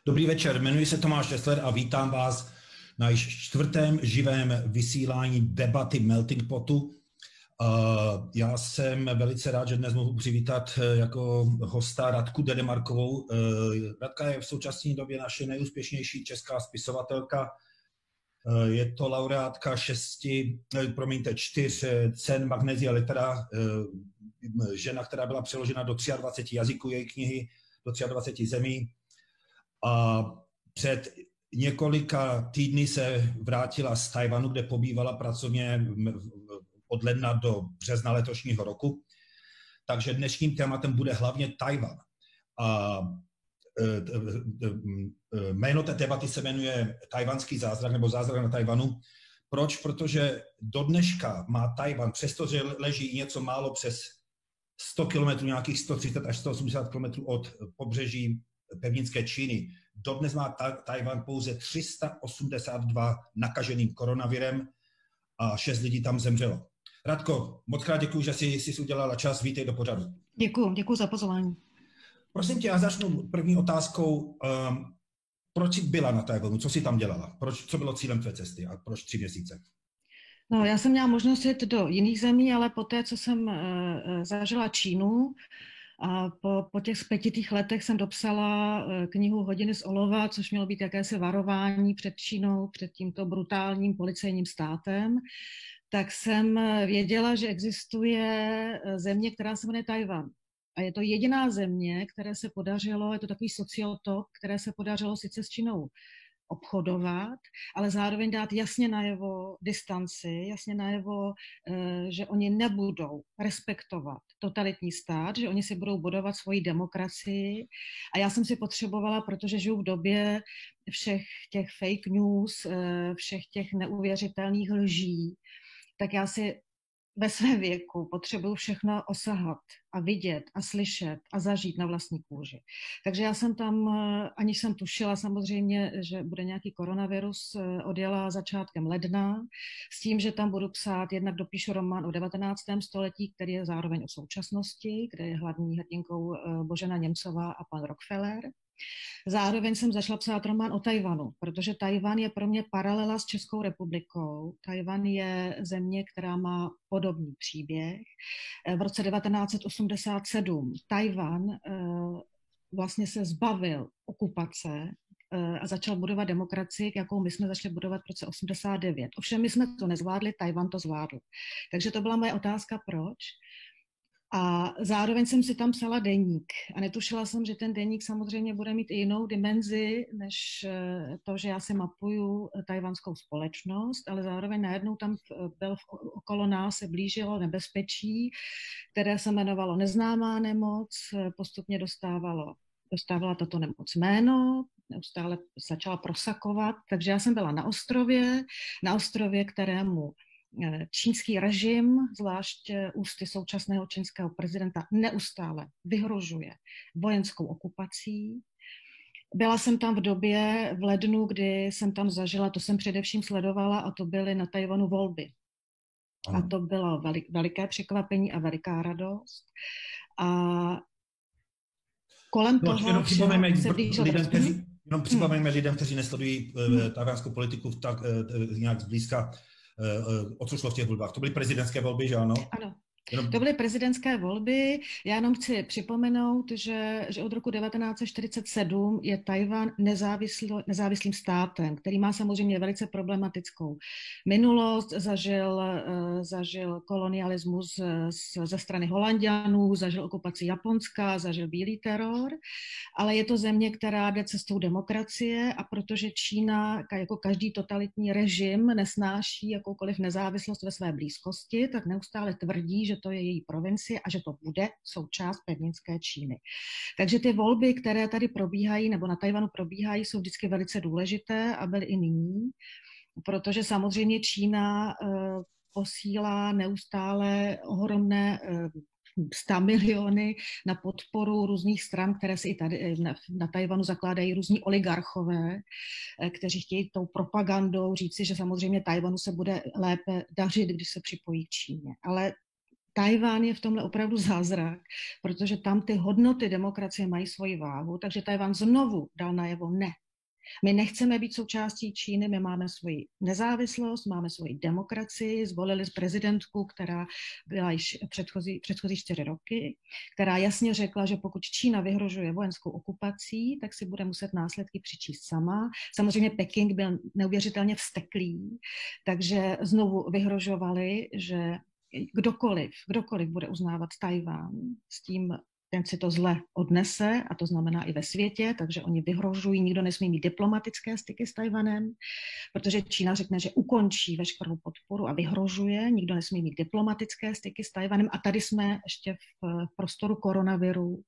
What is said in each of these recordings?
Dobrý večer, jmenuji se Tomáš Ressler a vítám vás na již čtvrtém živém vysílání debaty Melting Potu. Já jsem velice rád, že dnes mohu přivítat jako hosta Radku Dedemarkovou. Radka je v současné době naše nejúspěšnější česká spisovatelka. Je to laureátka 4 cen Magnesia Litera, žena, která byla přeložena do 23 jazyků, její knihy do 23 zemí. A před několika týdny se vrátila z Tchaj-wanu, kde pobývala pracovně od ledna do března letošního roku. Takže dnešním tématem bude hlavně Tchaj-wan. A jméno té debaty se jmenuje Tchaj-wanský zázrak nebo zázrak na Tchaj-wanu. Proč? Protože do dneška má Tchaj-wan, přestože leží něco málo přes 100 km, nějakých 130 až 180 km od pobřeží pevninské Číny. Dodnes má Tchaj-wan pouze 382 nakaženým koronavirem a 6 lidí tam zemřelo. Radko, moc krát děkuji, že jsi udělala čas. Vítej do pořadu. Děkuji za pozvání. Prosím tě, já začnu první otázkou. Proč jsi byla na Tchaj-wanu? Co jsi tam dělala? Co bylo cílem tvé cesty a proč 3 měsíce? No, já jsem měla možnost jít do jiných zemí, ale poté, co jsem zažila Čínu, a po těch zpětitých letech jsem dopsala knihu Hodiny z olova, což mělo být jakési varování před Čínou, před tímto brutálním policejním státem, tak jsem věděla, že existuje země, která se jmenuje Tchaj-wan. A je to jediná země, které se podařilo, je to takový sociotok, které se podařilo sice s Čínou obchodovat, ale zároveň dát jasně najevo distanci, jasně najevo, že oni nebudou respektovat totalitní stát, že oni si budou budovat svoji demokracii. A já jsem si potřebovala, protože žiju v době všech těch fake news, všech těch neuvěřitelných lží, tak já si ve svém věku potřebuju všechno osahat a vidět a slyšet a zažít na vlastní kůži. Takže já jsem tam, aniž jsem tušila samozřejmě, že bude nějaký koronavirus, odjela začátkem ledna s tím, že tam budu psát, jednak dopíšu román o 19. století, který je zároveň o současnosti, kde je hlavní hrdinkou Božena Němcová a pan Rockefeller. Zároveň jsem začala psát román o Tchaj-wanu, protože Tchaj-wan je pro mě paralela s Českou republikou. Tchaj-wan je země, která má podobný příběh. V roce 1987 Tchaj-wan vlastně se zbavil okupace a začal budovat demokracii, jakou my jsme začali budovat v roce 89. Ovšem my jsme to nezvládli, Tchaj-wan to zvládl. Takže to byla moje otázka, proč. A zároveň jsem si tam psala deník a netušila jsem, že ten deník samozřejmě bude mít i jinou dimenzi, než to, že já si mapuju tchajwanskou společnost, ale zároveň najednou tam okolo nás se blížilo nebezpečí, které se jmenovalo neznámá nemoc, postupně dostávala tato nemoc jméno, neustále začala prosakovat, takže já jsem byla na ostrově, kterému čínský režim, zvlášť ústy současného čínského prezidenta, neustále vyhrožuje vojenskou okupací. Byla jsem tam v lednu, kdy jsem tam zažila, to jsem především sledovala, a to byly na Tchaj-wanu volby. A to bylo veliké překvapení a veliká radost. A kolem toho se blížilo... Jenom připomeňme lidem, kteří nesledují tchajwanskou politiku tak nějak zblízka, o co šlo v těch volbách. To byly prezidentské volby, že ano? Ano. To byly prezidentské volby. Já jenom chci připomenout, že od roku 1947 je Tchaj-wan nezávislým státem, který má samozřejmě velice problematickou minulost. Zažil kolonialismus ze strany Holanďanů, zažil okupaci Japonska, zažil bílý teror, ale je to země, která jde cestou demokracie, a protože Čína jako každý totalitní režim nesnáší jakoukoliv nezávislost ve své blízkosti, tak neustále tvrdí, že to je její provincie a že to bude součást pevninské Číny. Takže ty volby, které tady probíhají, nebo na Tchaj-wanu probíhají, jsou vždycky velice důležité a byly i nyní, protože samozřejmě Čína posílá neustále ohromné 100 miliony na podporu různých stran, které si i tady na Tchaj-wanu zakládají různí oligarchové, kteří chtějí tou propagandou říci, že samozřejmě Tchaj-wanu se bude lépe dařit, když se připojí k Číně. Ale Tajván je v tomhle opravdu zázrak, protože tam ty hodnoty demokracie mají svoji váhu, takže Tajván znovu dal najevo ne. My nechceme být součástí Číny, my máme svoji nezávislost, máme svoji demokracii, zvolili prezidentku, která byla již předchozí 4 roky, která jasně řekla, že pokud Čína vyhrožuje vojenskou okupací, tak si bude muset následky přičíst sama. Samozřejmě Peking byl neuvěřitelně vzteklý, takže znovu vyhrožovali, že kdokoliv bude uznávat Tajván, s tím ten si to zle odnese, a to znamená i ve světě, takže oni vyhrožují, nikdo nesmí mít diplomatické styky s Tajvanem, protože Čína řekne, že ukončí veškerou podporu a vyhrožuje, nikdo nesmí mít diplomatické styky s Tajvanem a tady jsme ještě v prostoru koronaviru,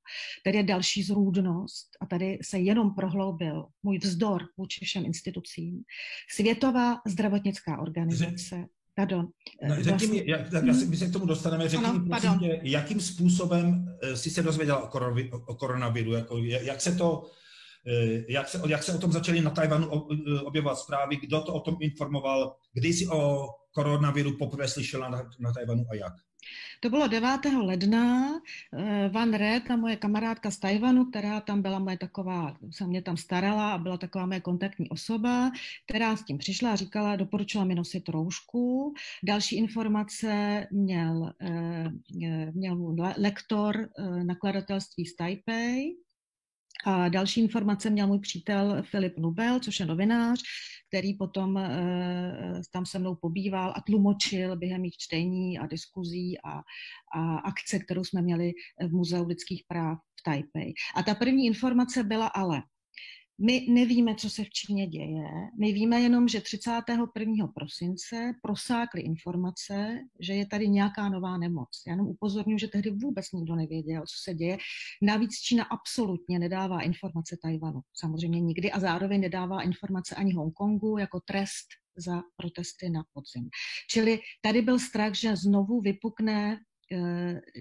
tady je další zrůdnost a tady se jenom prohloubil můj vzdor vůči všem institucím. Světová zdravotnická organizace, pardon. No, my se k tomu dostaneme. Řekni mi, prosím tě, jakým způsobem jsi se dozvěděla o koronaviru? Jak se o tom začaly na Tajvanu objevovat zprávy? Kdo to o tom informoval? Kdy jsi o koronaviru poprvé slyšela na Tajvanu a jak? To bylo 9. ledna. Van Re, ta moje kamarádka z Tajvanu, která tam byla se mě tam starala a byla taková moje kontaktní osoba, která s tím přišla a říkala, doporučila mi nosit roušku. Další informace měl lektor nakladatelství z Taipei. A další informace měl můj přítel Filip Nubel, což je novinář, který potom tam se mnou pobýval a tlumočil během mých čtení a diskuzí a akce, kterou jsme měli v Muzeu lidských práv v Taipei. A ta první informace byla ale, my nevíme, co se v Číně děje, my víme jenom, že 31. prosince prosákly informace, že je tady nějaká nová nemoc. Já jenom upozorňuji, že tehdy vůbec nikdo nevěděl, co se děje. Navíc Čína absolutně nedává informace Tajvanu, samozřejmě nikdy, a zároveň nedává informace ani Hongkongu jako trest za protesty na podzim. Čili tady byl strach, že znovu vypukne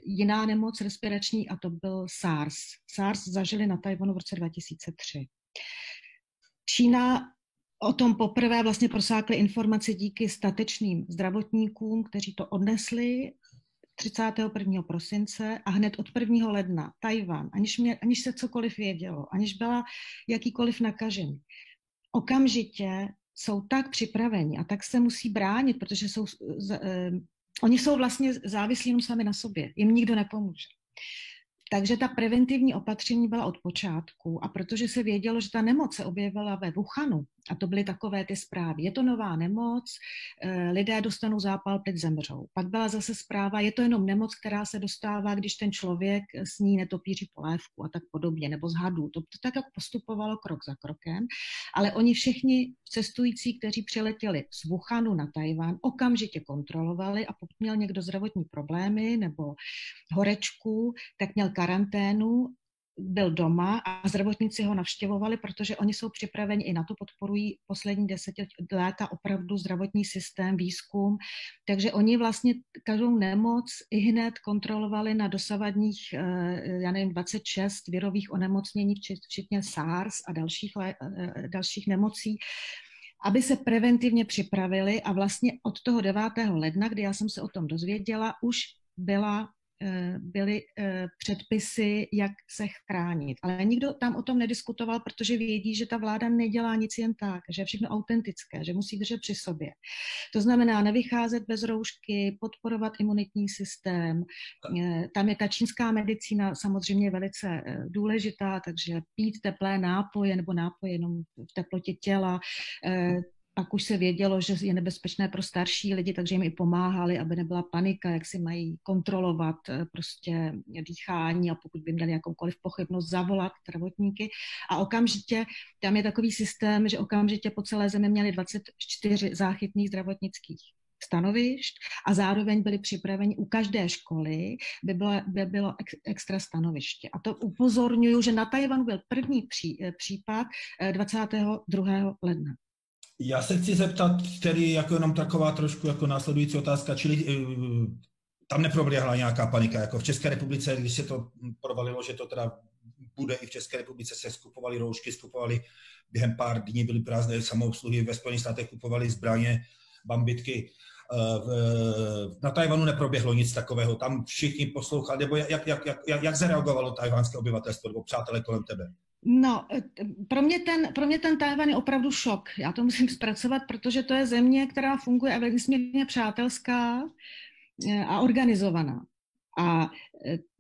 jiná nemoc respirační a to byl SARS. SARS zažili na Tajvanu v roce 2003. Čína o tom poprvé vlastně prosákly informace díky statečným zdravotníkům, kteří to odnesli 31. prosince a hned od 1. ledna Tajvan, aniž se cokoliv vědělo, aniž byla jakýkoliv nakažený, okamžitě jsou tak připraveni a tak se musí bránit, protože oni jsou vlastně závislí jenom sami na sobě, jim nikdo nepomůže. Takže ta preventivní opatření byla od počátku a protože se vědělo, že ta nemoc se objevila ve Wuhanu, a to byly takové ty zprávy, je to nová nemoc, lidé dostanou zápal, teď zemřou. Pak byla zase zpráva, je to jenom nemoc, která se dostává, když ten člověk sní netopíří polévku a tak podobně, nebo z hadů. To tak jak postupovalo krok za krokem, ale oni všichni cestující, kteří přiletěli z Wuhanu na Tajván, okamžitě kontrolovali a pokud měl někdo zdravotní problémy nebo horečku, tak měl karanténu, byl doma a zdravotníci ho navštěvovali, protože oni jsou připraveni i na to, podporují poslední 10 léta opravdu zdravotní systém, výzkum, takže oni vlastně každou nemoc i hned kontrolovali na dosavadních, 26 virových onemocnění, včetně SARS a dalších nemocí, aby se preventivně připravili a vlastně od toho 9. ledna, kdy já jsem se o tom dozvěděla, už byly předpisy, jak se chránit. Ale nikdo tam o tom nediskutoval, protože vědí, že ta vláda nedělá nic jen tak, že je všechno autentické, že musí držet při sobě. To znamená nevycházet bez roušky, podporovat imunitní systém. Tam je ta čínská medicína samozřejmě velice důležitá, takže pít teplé nápoje nebo nápoje jenom v teplotě těla. Pak už se vědělo, že je nebezpečné pro starší lidi, takže jim i pomáhali, aby nebyla panika, jak si mají kontrolovat prostě dýchání a pokud by měli jakoukoliv pochybnost, zavolat zdravotníky. A okamžitě, tam je takový systém, že okamžitě po celé zemi měli 24 záchytných zdravotnických stanovišť a zároveň byli připraveni u každé školy, by bylo extra stanoviště. A to upozorňuju, že na Tajvanu byl první případ 22. ledna. Já se chci zeptat, tedy jako jenom taková trošku jako následující otázka, čili tam neproběhla nějaká panika, jako v České republice, když se to provalilo, že to teda bude i v České republice, se skupovali roušky, skupovali během pár dní, byly prázdné samoobsluhy, ve Spojených státech kupovali zbraně, bambitky. Na Tajvanu neproběhlo nic takového, tam všichni poslouchali, nebo jak zareagovalo tajvanské obyvatelstvo, nebo přátelé kolem tebe? No, pro mě ten Tajvan je opravdu šok. Já to musím zpracovat, protože to je země, která funguje a je nesmírně přátelská a organizovaná. A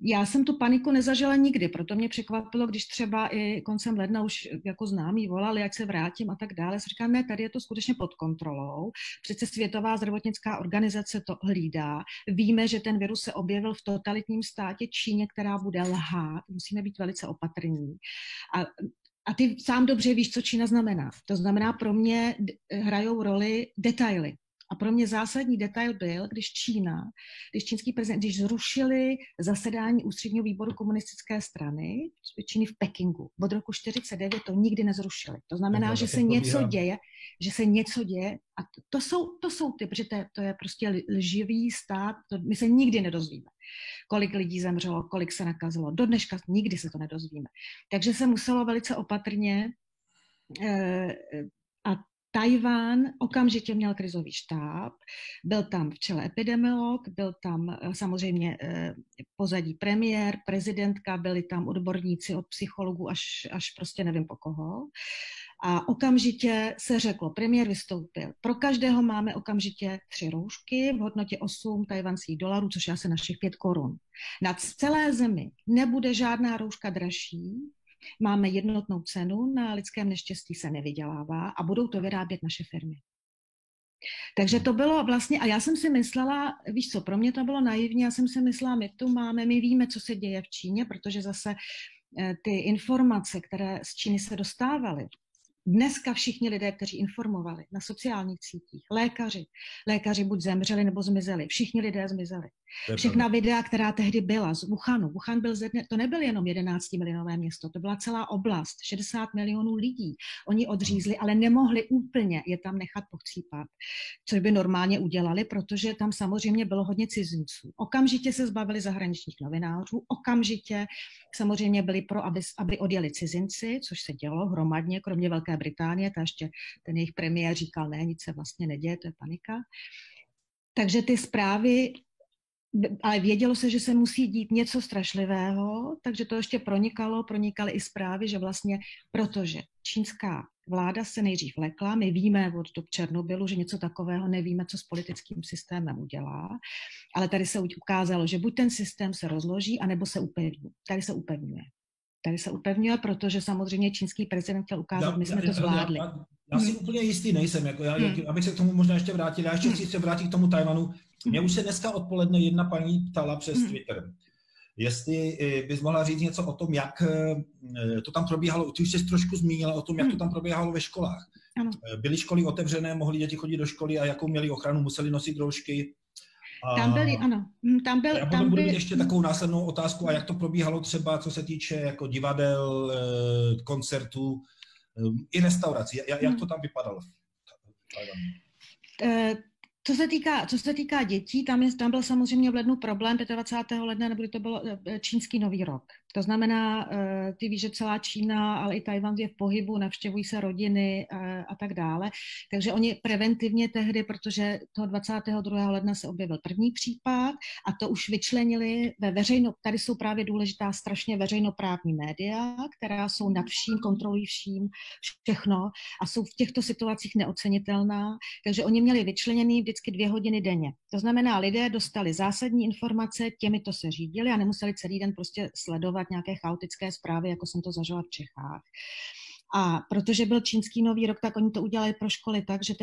já jsem tu paniku nezažila nikdy, proto mě překvapilo, když třeba i koncem ledna už jako známí volali, ať se vrátím a tak dále. Já jsem říkala, ne, tady je to skutečně pod kontrolou. Přece Světová zdravotnická organizace to hlídá. Víme, že ten virus se objevil v totalitním státě Číně, která bude lhát. Musíme být velice opatrní. A ty sám dobře víš, co Čína znamená. To znamená, pro mě hrajou roli detaily. A pro mě zásadní detail byl, když čínský prezident, když zrušili zasedání ústředního výboru komunistické strany Číny v Pekingu. Od roku 1949 to nikdy nezrušili. To znamená, že se něco děje a to jsou ty, protože to je prostě lživý stát, my se nikdy nedozvíme, kolik lidí zemřelo, kolik se nakazilo. Do dneška nikdy se to nedozvíme. Takže se muselo velice opatrně a Tajván okamžitě měl krizový štáb, byl tam v čele epidemiolog, byl tam samozřejmě pozadí premiér, prezidentka, byli tam odborníci od psychologů až prostě nevím po koho. A okamžitě se řeklo, premiér vystoupil, pro každého máme okamžitě 3 roušky v hodnotě 8 tajvanských dolarů, což je asi našich 5 korun. Na celé zemi nebude žádná rouška dražší, máme jednotnou cenu, na lidském neštěstí se nevydělává a budou to vyrábět naše firmy. Takže to bylo vlastně, a já jsem si myslela, víš co, pro mě to bylo naivní, já jsem si myslela, my víme, co se děje v Číně, protože zase ty informace, které z Číny se dostávaly, dneska všichni lidé, kteří informovali na sociálních sítích, lékaři buď zemřeli nebo zmizeli, všichni lidé zmizeli. Všechna videa, která tehdy byla z Wuhanu. Wuhan byl to nebyl jenom 11milionové město, to byla celá oblast, 60 milionů lidí. Oni odřízli, ale nemohli úplně je tam nechat pochcípat, což by normálně udělali, protože tam samozřejmě bylo hodně cizinců. Okamžitě se zbavili zahraničních novinářů, okamžitě samozřejmě byli pro, aby odjeli cizinci, což se dělo hromadně, kromě Velké Británie, ta ještě ten jejich premiér říkal, ne, nic se vlastně neděje, to je panika. Takže ty zprávy, ale vědělo se, že se musí dít něco strašlivého, takže to ještě pronikaly i zprávy, že vlastně, protože čínská vláda se nejdřív lekla, my víme od dob Černobylu, že něco takového nevíme, co s politickým systémem udělá, ale tady se ukázalo, že buď ten systém se rozloží, anebo se upevní. Tady se upevňuje, protože samozřejmě čínský prezident chtěl ukázat, my jsme to zvládli. Já si úplně jistý nejsem, abych se k tomu možná ještě vrátil. Já ještě chci se vrátit k tomu Tajvanu. Mě už se dneska odpoledne jedna paní ptala přes Twitter, jestli bys mohla říct něco o tom, jak to tam probíhalo. Ty už jsi trošku zmínila o tom, jak to tam probíhalo ve školách. Ano. Byly školy otevřené, mohly děti chodit do školy a jakou měli ochranu, museli nosit roušky. Tam byli, ano. Já budu mít ještě takovou následnou otázku, a jak to probíhalo třeba, co se týče jako divadel, koncertů i restaurací. Jak to tam vypadalo? Co se týká dětí, tam byl samozřejmě v lednu problém, 25. ledna, nebo to bylo čínský nový rok. To znamená, ty víš, že celá Čína, ale i Tajvan je v pohybu, navštěvují se rodiny a tak dále. Takže oni preventivně tehdy, protože toho 22. ledna se objevil první případ a to už vyčlenili tady jsou právě důležitá strašně veřejnoprávní média, která jsou nad vším, kontrolují všechno a jsou v těchto situacích neocenitelná. Takže oni měli vyčleněný vždycky 2 hodiny denně. To znamená, lidé dostali zásadní informace, těmito se řídili a nemuseli celý den prostě sledovat nějaké chaotické zprávy, jako jsem to zažila v Čechách. A protože byl čínský nový rok, tak oni to udělali pro školy tak, že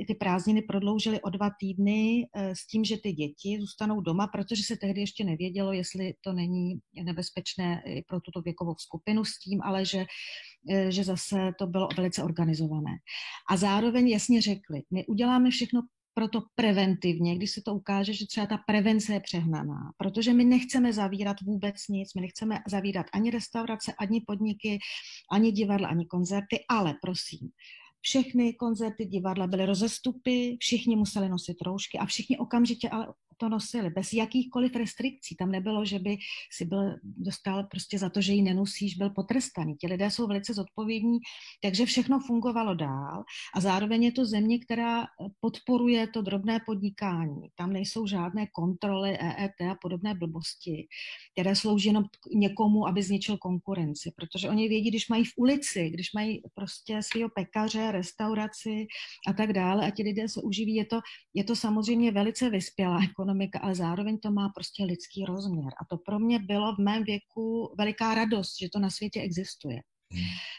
ty prázdniny prodloužili o 2 týdny s tím, že ty děti zůstanou doma, protože se tehdy ještě nevědělo, jestli to není nebezpečné pro tuto věkovou skupinu s tím, ale že zase to bylo velice organizované. A zároveň jasně řekli, my uděláme všechno proto preventivně, když se to ukáže, že třeba ta prevence je přehnaná, protože my nechceme zavírat vůbec nic, my nechceme zavírat ani restaurace, ani podniky, ani divadla, ani koncerty, ale prosím, všechny koncerty, divadla byly rozestupy, všichni museli nosit roušky a všichni okamžitě ale to nosili, bez jakýchkoliv restrikcí. Tam nebylo, že by si dostal prostě za to, že ji nenosíš, byl potrestaný. Ti lidé jsou velice zodpovědní, takže všechno fungovalo dál a zároveň je to země, která podporuje to drobné podnikání. Tam nejsou žádné kontroly, EET a podobné blbosti, které slouží jenom někomu, aby zničil konkurenci, protože oni vědí, když mají v ulici, když mají prostě svého pekaře, restauraci a tak dále a ti lidé se uživí, je to samozřejmě velice vyspělá ekonomika, ale zároveň to má prostě lidský rozměr. A to pro mě bylo v mém věku veliká radost, že to na světě existuje.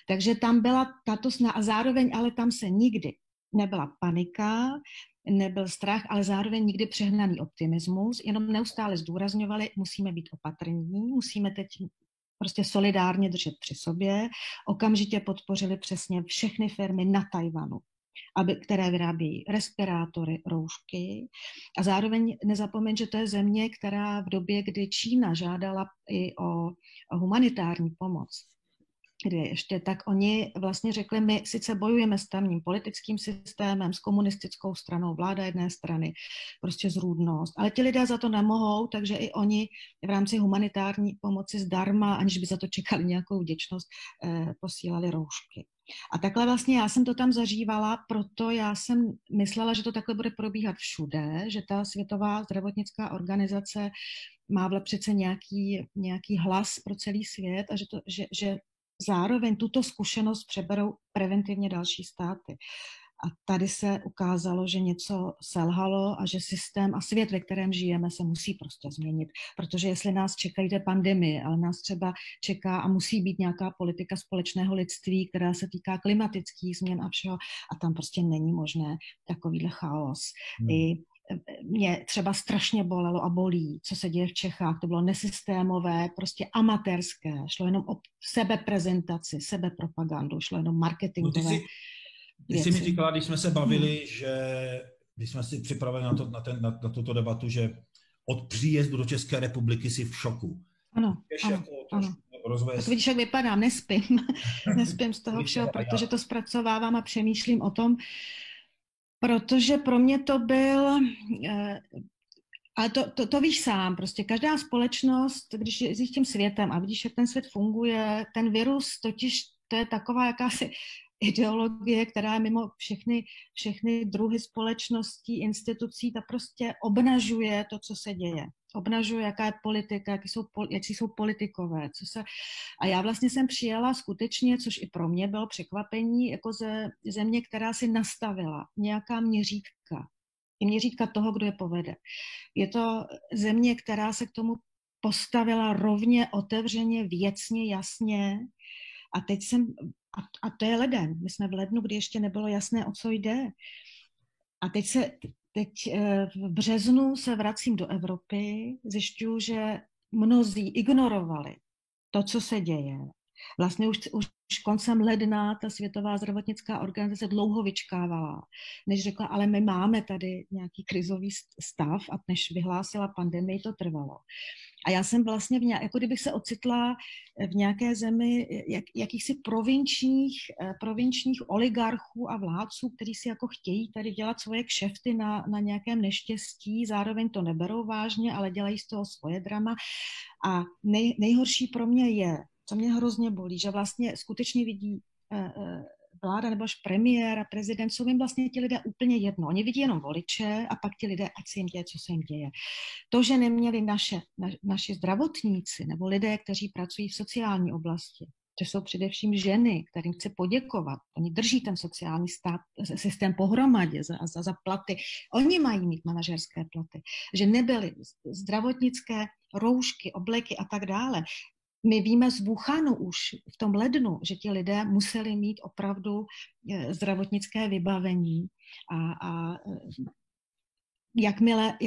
Takže tam byla tato snaha a zároveň ale tam se nikdy nebyla panika, nebyl strach, ale zároveň nikdy přehnaný optimismus, jenom neustále zdůrazňovali, musíme být opatrní, musíme teď prostě solidárně držet při sobě, okamžitě podpořili přesně všechny firmy na Tajvanu, které vyrábějí respirátory, roušky a zároveň nezapomeň, že to je země, která v době, kdy Čína žádala i o humanitární pomoc, kdy ještě tak oni vlastně řekli, my sice bojujeme s tamním politickým systémem, s komunistickou stranou, vláda jedné strany, prostě zrůdnost, ale ti lidé za to nemohou, takže i oni v rámci humanitární pomoci zdarma, aniž by za to čekali nějakou vděčnost, posílali roušky. A takhle vlastně já jsem to tam zažívala, proto já jsem myslela, že to takhle bude probíhat všude, že ta Světová zdravotnická organizace má přece nějaký hlas pro celý svět a že zároveň tuto zkušenost přeberou preventivně další státy. A tady se ukázalo, že něco selhalo a že systém a svět, ve kterém žijeme, se musí prostě změnit. Protože jestli nás čekají té pandemie, ale nás třeba čeká a musí být nějaká politika společného lidství, která se týká klimatických změn a všeho, a tam prostě není možné takovýhle chaos. I mě třeba strašně bolelo a bolí, co se děje v Čechách. To bylo nesystémové, prostě amatérské. Šlo jenom o sebeprezentaci, sebepropagandu, šlo jenom marketingové. Ty jsi mi říkala, když jsme se bavili, že když jsme si připravili na tuto debatu, že od příjezdu do České republiky jsi v šoku. Ano. Tak vidíš, jak vypadám, nespím. Nespím z toho všeho, protože to zpracovávám a přemýšlím o tom, protože pro mě to byl, ale to víš sám, prostě každá společnost, když jezdíš tím světem a vidíš, jak ten svět funguje, ten virus totiž, to je taková jakási ideologie, která je mimo všechny druhy společností, institucí, ta prostě obnažuje to, co se děje. Obnažuje, jaká je politika, jaký jsou politikové. A já vlastně jsem přijela skutečně, což i pro mě bylo překvapení, jako ze země, která si nastavila nějaká měřítka. I měřítka toho, kdo je povede. Je to země, která se k tomu postavila rovně, otevřeně, věcně, jasně. A teď a to je leden. My jsme v lednu, kdy ještě nebylo jasné, o co jde. A teď v březnu se vracím do Evropy, zjišťuju, že mnozí ignorovali to, co se děje. Vlastně už koncem ledna ta Světová zdravotnická organizace dlouho vyčkávala, než řekla, ale my máme tady nějaký krizový stav a než vyhlásila pandemii, to trvalo. A já jsem vlastně jako kdybych se ocitla v nějaké zemi jakýchsi provinčních oligarchů a vládců, kteří si jako chtějí tady dělat svoje kšefty na nějakém neštěstí, zároveň to neberou vážně, ale dělají z toho svoje drama. A nejhorší pro mě je, co mě hrozně bolí, že vlastně skutečně vidí vláda nebo až premiér a prezident, jsou jim vlastně ti lidé úplně jedno. Oni vidí jenom voliče a pak ti lidé, ať se jim děje, co se jim děje. To, že neměli naši zdravotníci nebo lidé, kteří pracují v sociální oblasti, to jsou především ženy, kterým chci poděkovat. Oni drží ten sociální systém pohromadě za platy. Oni mají mít manažerské platy. Že nebyly zdravotnické roušky, obleky a tak dále. My víme z Wuhanu už v tom lednu, že ti lidé museli mít opravdu zdravotnické vybavení a jakmile,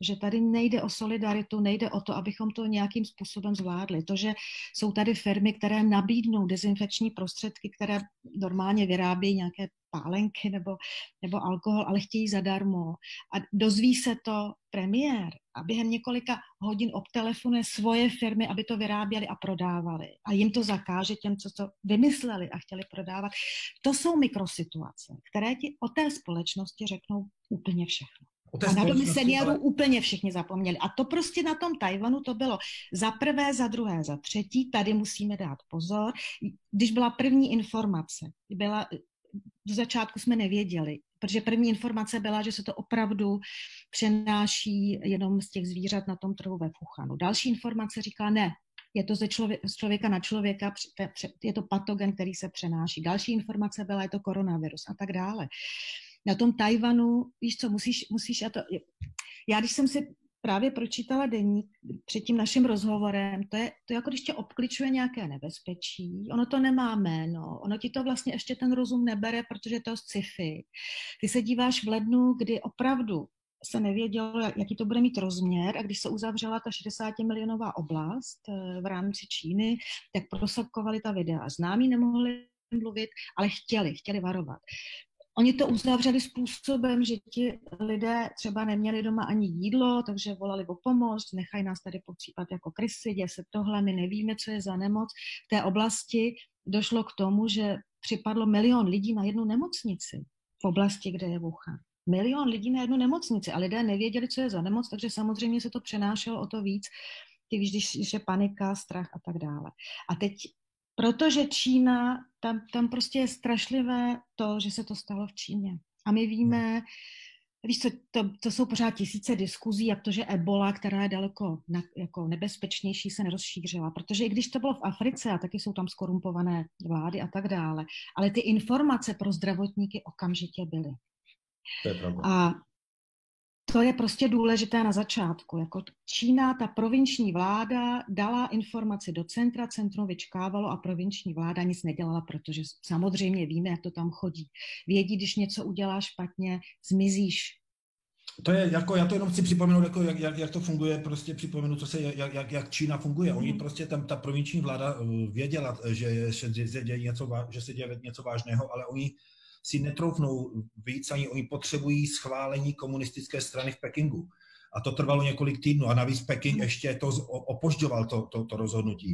že tady nejde o solidaritu, nejde o to, abychom to nějakým způsobem zvládli. To, že jsou tady firmy, které nabídnou dezinfekční prostředky, které normálně vyrábějí nějaké pálenky nebo alkohol, ale chtějí zadarmo. A dozví se to premiér a během několika hodin obtelefonuje svoje firmy, aby to vyráběli a prodávali. A jim to zakáže těm, co to vymysleli a chtěli prodávat. To jsou mikrosituace, které ti o té společnosti řeknou úplně všechno. A na domy seniorů úplně všichni zapomněli. A to prostě na tom Tchaj-wanu to bylo za prvé, za druhé, za třetí. Tady musíme dát pozor. Když byla první informace, do začátku jsme nevěděli, protože první informace byla, že se to opravdu přenáší jenom z těch zvířat na tom trhu ve Wuhanu. Další informace říkala, ne, je to z člověka na člověka, je to patogen, který se přenáší. Další informace byla, je to koronavirus a tak dále. Na tom Tchaj-wanu, víš co, musíš já když jsem si právě pročítala deník před tím naším rozhovorem, to je jako když tě obkličuje nějaké nebezpečí, ono to nemá jméno, ono ti to vlastně ještě ten rozum nebere, protože je to sci-fi. Ty se díváš v lednu, kdy opravdu se nevědělo, jaký to bude mít rozměr, a když se uzavřela ta 60-milionová oblast v rámci Číny, tak prosakovali ta videa. Známí nemohli mluvit, ale chtěli varovat. Oni to uzavřeli způsobem, že ti lidé třeba neměli doma ani jídlo, takže volali o pomoc, nechají nás tady pocípat jako krysy, děje se tohle, my nevíme, co je za nemoc. V té oblasti došlo k tomu, že připadlo 1 milion lidí na jednu nemocnici v oblasti, kde je Wuhan. 1 milion lidí na jednu nemocnici a lidé nevěděli, co je za nemoc, takže samozřejmě se to přenášelo o to víc, když je panika, strach a tak dále. A teď protože Čína, tam prostě je strašlivé to, že se to stalo v Číně. A my víme, víš co, to jsou pořád tisíce diskuzí, jak to, že ebola, která je daleko jako nebezpečnější, se nerozšířila. Protože i když to bylo v Africe, a taky jsou tam skorumpované vlády a tak dále, ale ty informace pro zdravotníky okamžitě byly. To je pravda. A to je prostě důležité na začátku. Jako Čína, ta provinční vláda dala informaci do centra, centrum vyčkávalo a provinční vláda nic nedělala, protože samozřejmě víme, jak to tam chodí. Vědí, když něco uděláš špatně, zmizíš. To je jako, já to jenom chci připomenout, jako jak to funguje, prostě připomenu, jak Čína funguje. Oni prostě tam, ta provinční vláda věděla, že se děje něco vážného, ale oni si netroufnou víc, ani oni potřebují schválení komunistické strany v Pekingu. A to trvalo několik týdnů. A navíc Peking ještě to opožďoval to rozhodnutí.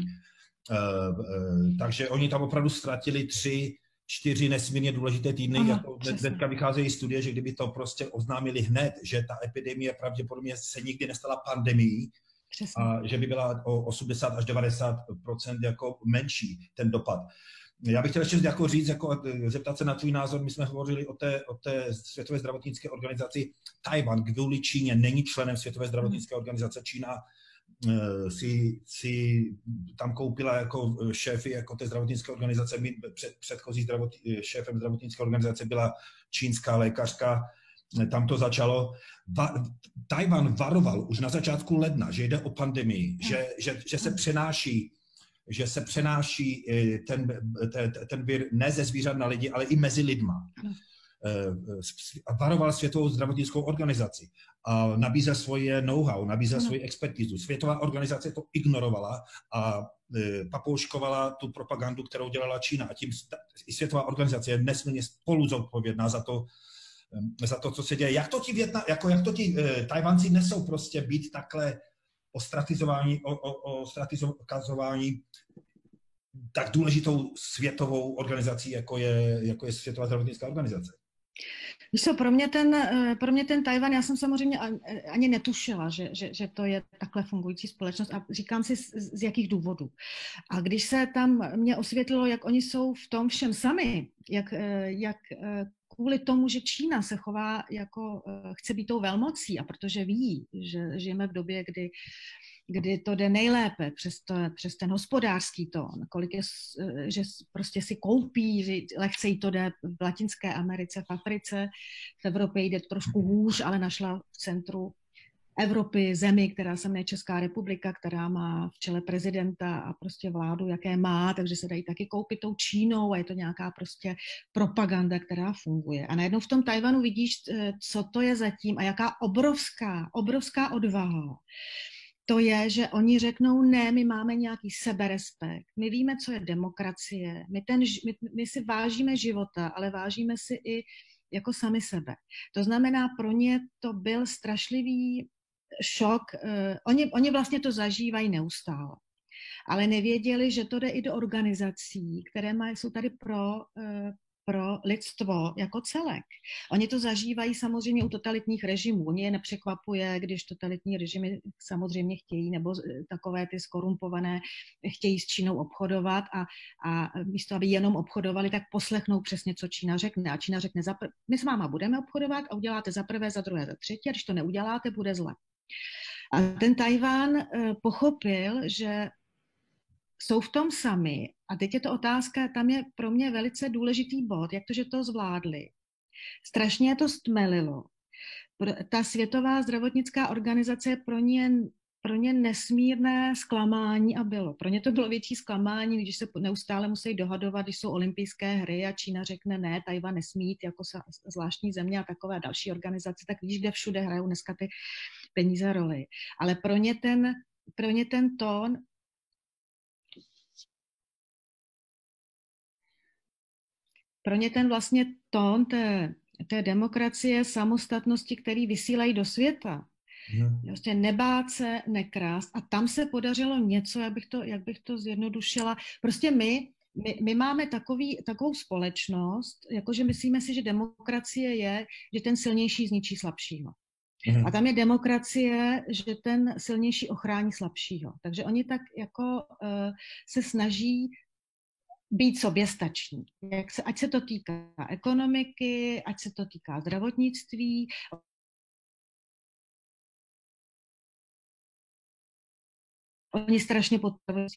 Takže oni tam opravdu ztratili 3-4 nesmírně důležité týdny. Jako dneska vycházejí studie, že kdyby to prostě oznámili hned, že ta epidemie pravděpodobně se nikdy nestala pandemií, a že by byla o 80 až 90% jako menší ten dopad. Já bych chtěl ještě jako říct, zeptat se na tvůj názor. My jsme hovořili o té Světové zdravotnické organizaci. Tchaj-wan kvůli Číně není členem Světové zdravotnické organizace. Čína si tam koupila jako šéfy jako té zdravotnické organizace. Předchozí šéfem zdravotnické organizace byla čínská lékařka. Tam to začalo. Tchaj-wan varoval už na začátku ledna, že jde o pandemii, že se přenáší ten vir ne ze zvířat na lidi, ale i mezi lidma. A varoval Světovou zdravotnickou organizaci a nabízel svoje know-how, nabízel svoji expertizu. Světová organizace to ignorovala a papouškovala tu propagandu, kterou dělala Čína. A tím i Světová organizace je nesmírně spolu zodpovědná za to, co se děje. Jak to ti Tchaj-wanci nesou prostě být takhle ostratizování tak důležitou světovou organizací, jako je Světová zdravotnická organizace? Víš co, pro mě ten Tchaj-wan, já jsem samozřejmě ani netušila, že to je takhle fungující společnost a říkám si z jakých důvodů. A když se tam mě osvětlilo, jak oni jsou v tom všem sami, jak kvůli tomu, že Čína se chová jako chce být tou velmocí a protože ví, že žijeme v době, kdy to jde nejlépe přes ten hospodářský tón, že prostě si koupí, že lehce jí to jde v Latinské Americe, v Africe, v Evropě jde trošku hůř, ale našla v centru Evropy zemi, která se jmenuje Česká republika, která má v čele prezidenta a prostě vládu, jaké má, takže se dají taky koupit tou Čínou a je to nějaká prostě propaganda, která funguje. A najednou v tom Tchaj-wanu vidíš, co to je zatím a jaká obrovská odvaha. To je, že oni řeknou, ne, my máme nějaký seberespekt, my víme, co je demokracie, my si vážíme života, ale vážíme si i jako sami sebe. To znamená, pro ně to byl strašlivý šok. Oni vlastně to zažívají neustále, ale nevěděli, že to jde i do organizací, které jsou tady pro lidstvo jako celek. Oni to zažívají samozřejmě u totalitních režimů. Oni je nepřekvapuje, když totalitní režimy samozřejmě chtějí, nebo takové ty skorumpované chtějí s Čínou obchodovat a místo, aby jenom obchodovali, tak poslechnou přesně, co Čína řekne. A Čína řekne, my s váma budeme obchodovat a uděláte za prvé, za druhé, za třetí, a když to neuděláte, bude zle. A ten Tchaj-wan pochopil, že jsou v tom sami. A teď je to otázka, tam je pro mě velice důležitý bod, jak to, že to zvládli. Strašně to stmelilo. Ta Světová zdravotnická organizace je pro ně nesmírné zklamání a bylo. Pro ně to bylo větší zklamání, když se neustále musí dohadovat, když jsou olympijské hry a Čína řekne ne, Tchaj-wan nesmí jít jako zvláštní země a takové další organizace, tak víš, kde všude hrajou dneska ty peníze roli. Ale pro ně ten tón pro ně ten vlastně tón té demokracie, samostatnosti, který vysílají do světa, vlastně nebát se, nekrást. A tam se podařilo něco, jak bych to zjednodušila. Prostě my máme takovou společnost, jakože myslíme si, že demokracie je, že ten silnější zničí slabšího. A tam je demokracie, že ten silnější ochrání slabšího. Takže oni tak jako se snaží být soběstační. Ať se to týká ekonomiky, ať se to týká zdravotnictví. Oni strašně podporují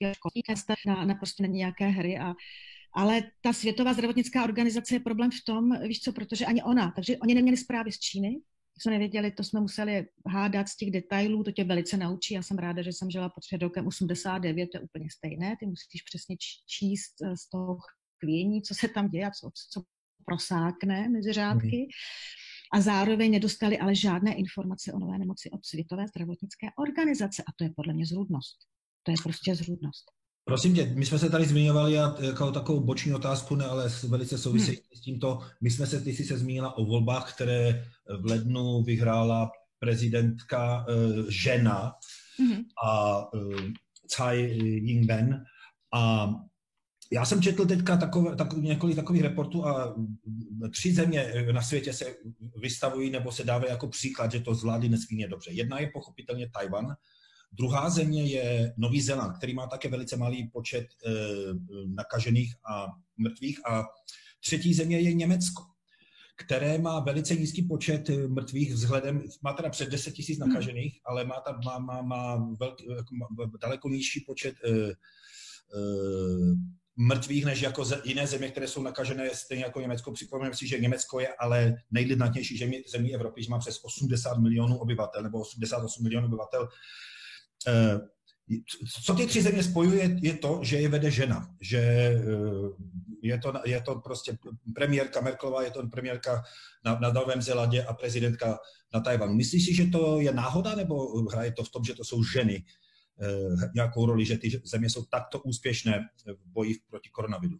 na prostě nějaké hry, ale ta Světová zdravotnická organizace je problém v tom, víš co, protože ani ona, takže oni neměli zprávy z Číny, co nevěděli, to jsme museli hádat z těch detailů, to tě velice naučí. Já jsem ráda, že jsem žila před rokem 89, to je úplně stejné, ty musíš přesně číst z toho chvění, co se tam děje a co prosákne mezi řádky. A zároveň nedostali ale žádné informace o nové nemoci od Světové zdravotnické organizace. A to je podle mě zrůdnost. To je prostě zrůdnost. Prosím tě, my jsme se tady zmiňovali jako takovou boční otázku, ne, ale velice související s tímto. Ty jsi se zmínila o volbách, které v lednu vyhrála prezidentka žena a Tsai Ing-wen. A já jsem četl teďka několik takových reportů a 3 země na světě se vystavují nebo se dávají jako příklad, že to zvládli nesmírně dobře. Jedna je pochopitelně Tchaj-wan, druhá země je Nový Zéland, který má také velice malý počet nakažených a mrtvých, a třetí země je Německo, které má velice nízký počet mrtvých má teda přes 10 000 nakažených, ale má daleko nižší počet mrtvých než jako jiné země, které jsou nakažené stejně jako Německo. Připomínám si, že Německo je ale nejlidnatější zemí Evropy, že má přes 80 milionů obyvatel nebo 88 milionů obyvatel. Co ty 3 země spojuje, je to, že je vede žena, že je to prostě premiérka Merkelová, je to premiérka na Novém Zélandě a prezidentka na Tchaj-wanu. Myslíš si, že to je náhoda, nebo hraje to v tom, že to jsou ženy nějakou roli, že ty země jsou takto úspěšné v boji proti koronaviru?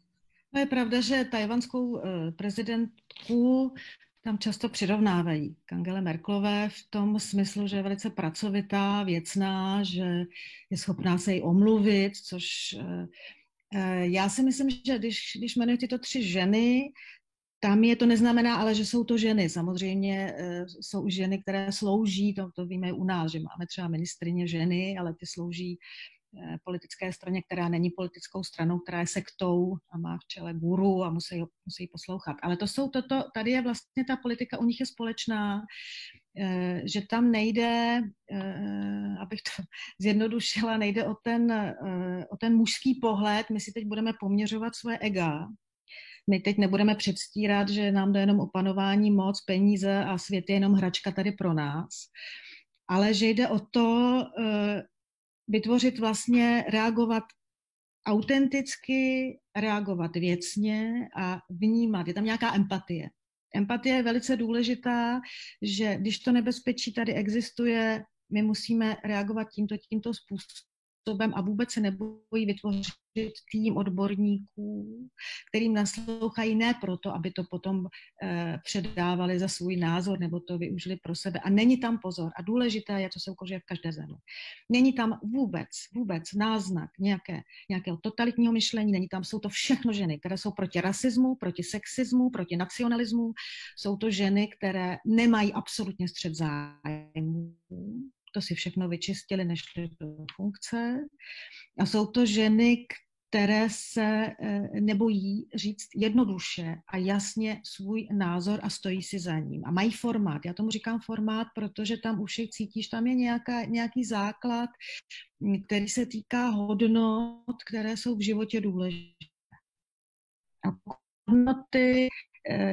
No je pravda, že tajvanskou prezidentku tam často přirovnávají k Angele Merkelové v tom smyslu, že je velice pracovitá, věcná, že je schopná se jí omluvit, což já si myslím, že když jmenuji tyto 3 ženy, tam to neznamená, ale že jsou to ženy. Samozřejmě jsou ženy, které slouží, to víme u nás, že máme třeba ministryně ženy, ale ty slouží politické straně, která není politickou stranou, která je sektou a má v čele guru a musí poslouchat. Ale tady je vlastně ta politika u nich je společná, že tam nejde, abych to zjednodušila, nejde o ten mužský pohled, my si teď budeme poměřovat svoje ega. My teď nebudeme předstírat, že nám jde jenom o panování, moc, peníze a svět je jenom hračka tady pro nás, ale že jde o to vytvořit vlastně, reagovat autenticky, reagovat věcně a vnímat. Je tam nějaká empatie. Empatie je velice důležitá, že když to nebezpečí tady existuje, my musíme reagovat tímto způsobem. způsobem a vůbec se nebojí vytvořit tým odborníků, kterým naslouchají ne proto, aby to potom předávali za svůj názor nebo to využili pro sebe. A není tam pozor. A důležité je, co se ukazuje v každé zemi. Není tam vůbec náznak nějakého totalitního myšlení, není tam, jsou to všechno ženy, které jsou proti rasismu, proti sexismu, proti nacionalismu. Jsou to ženy, které nemají absolutně střet zájmů. To si všechno vyčistili, než šli do funkce. A jsou to ženy, které se nebojí říct jednoduše a jasně svůj názor a stojí si za ním. A mají formát. Já tomu říkám formát, protože tam už cítíš, tam je nějaký základ, který se týká hodnot, které jsou v životě důležité. A hodnoty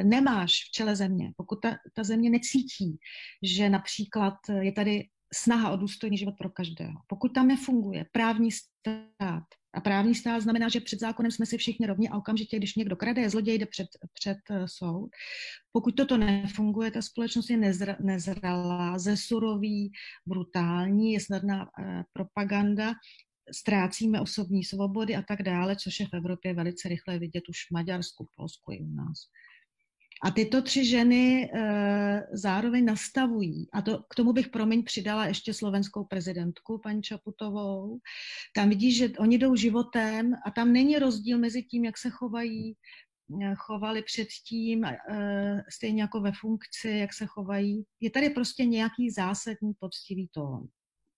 nemáš v čele země, pokud ta země necítí, že například je tady snaha o důstojný život pro každého. Pokud tam nefunguje právní stát, a právní stát znamená, že před zákonem jsme si všichni rovni a okamžitě, když někdo krade, zloděj jde před soud. Pokud toto nefunguje, ta společnost je nezralá, zesurový, brutální, je snadná propaganda, ztrácíme osobní svobody a tak dále, což je v Evropě velice rychle vidět už v Maďarsku, v Polsku i u nás. A tyto 3 ženy zároveň nastavují, a k tomu bych přidala ještě slovenskou prezidentku, paní Čaputovou. Tam vidíš, že oni jdou životem a tam není rozdíl mezi tím, jak se chovali předtím, stejně jako ve funkci, jak se chovají. Je tady prostě nějaký zásadní poctivý tón.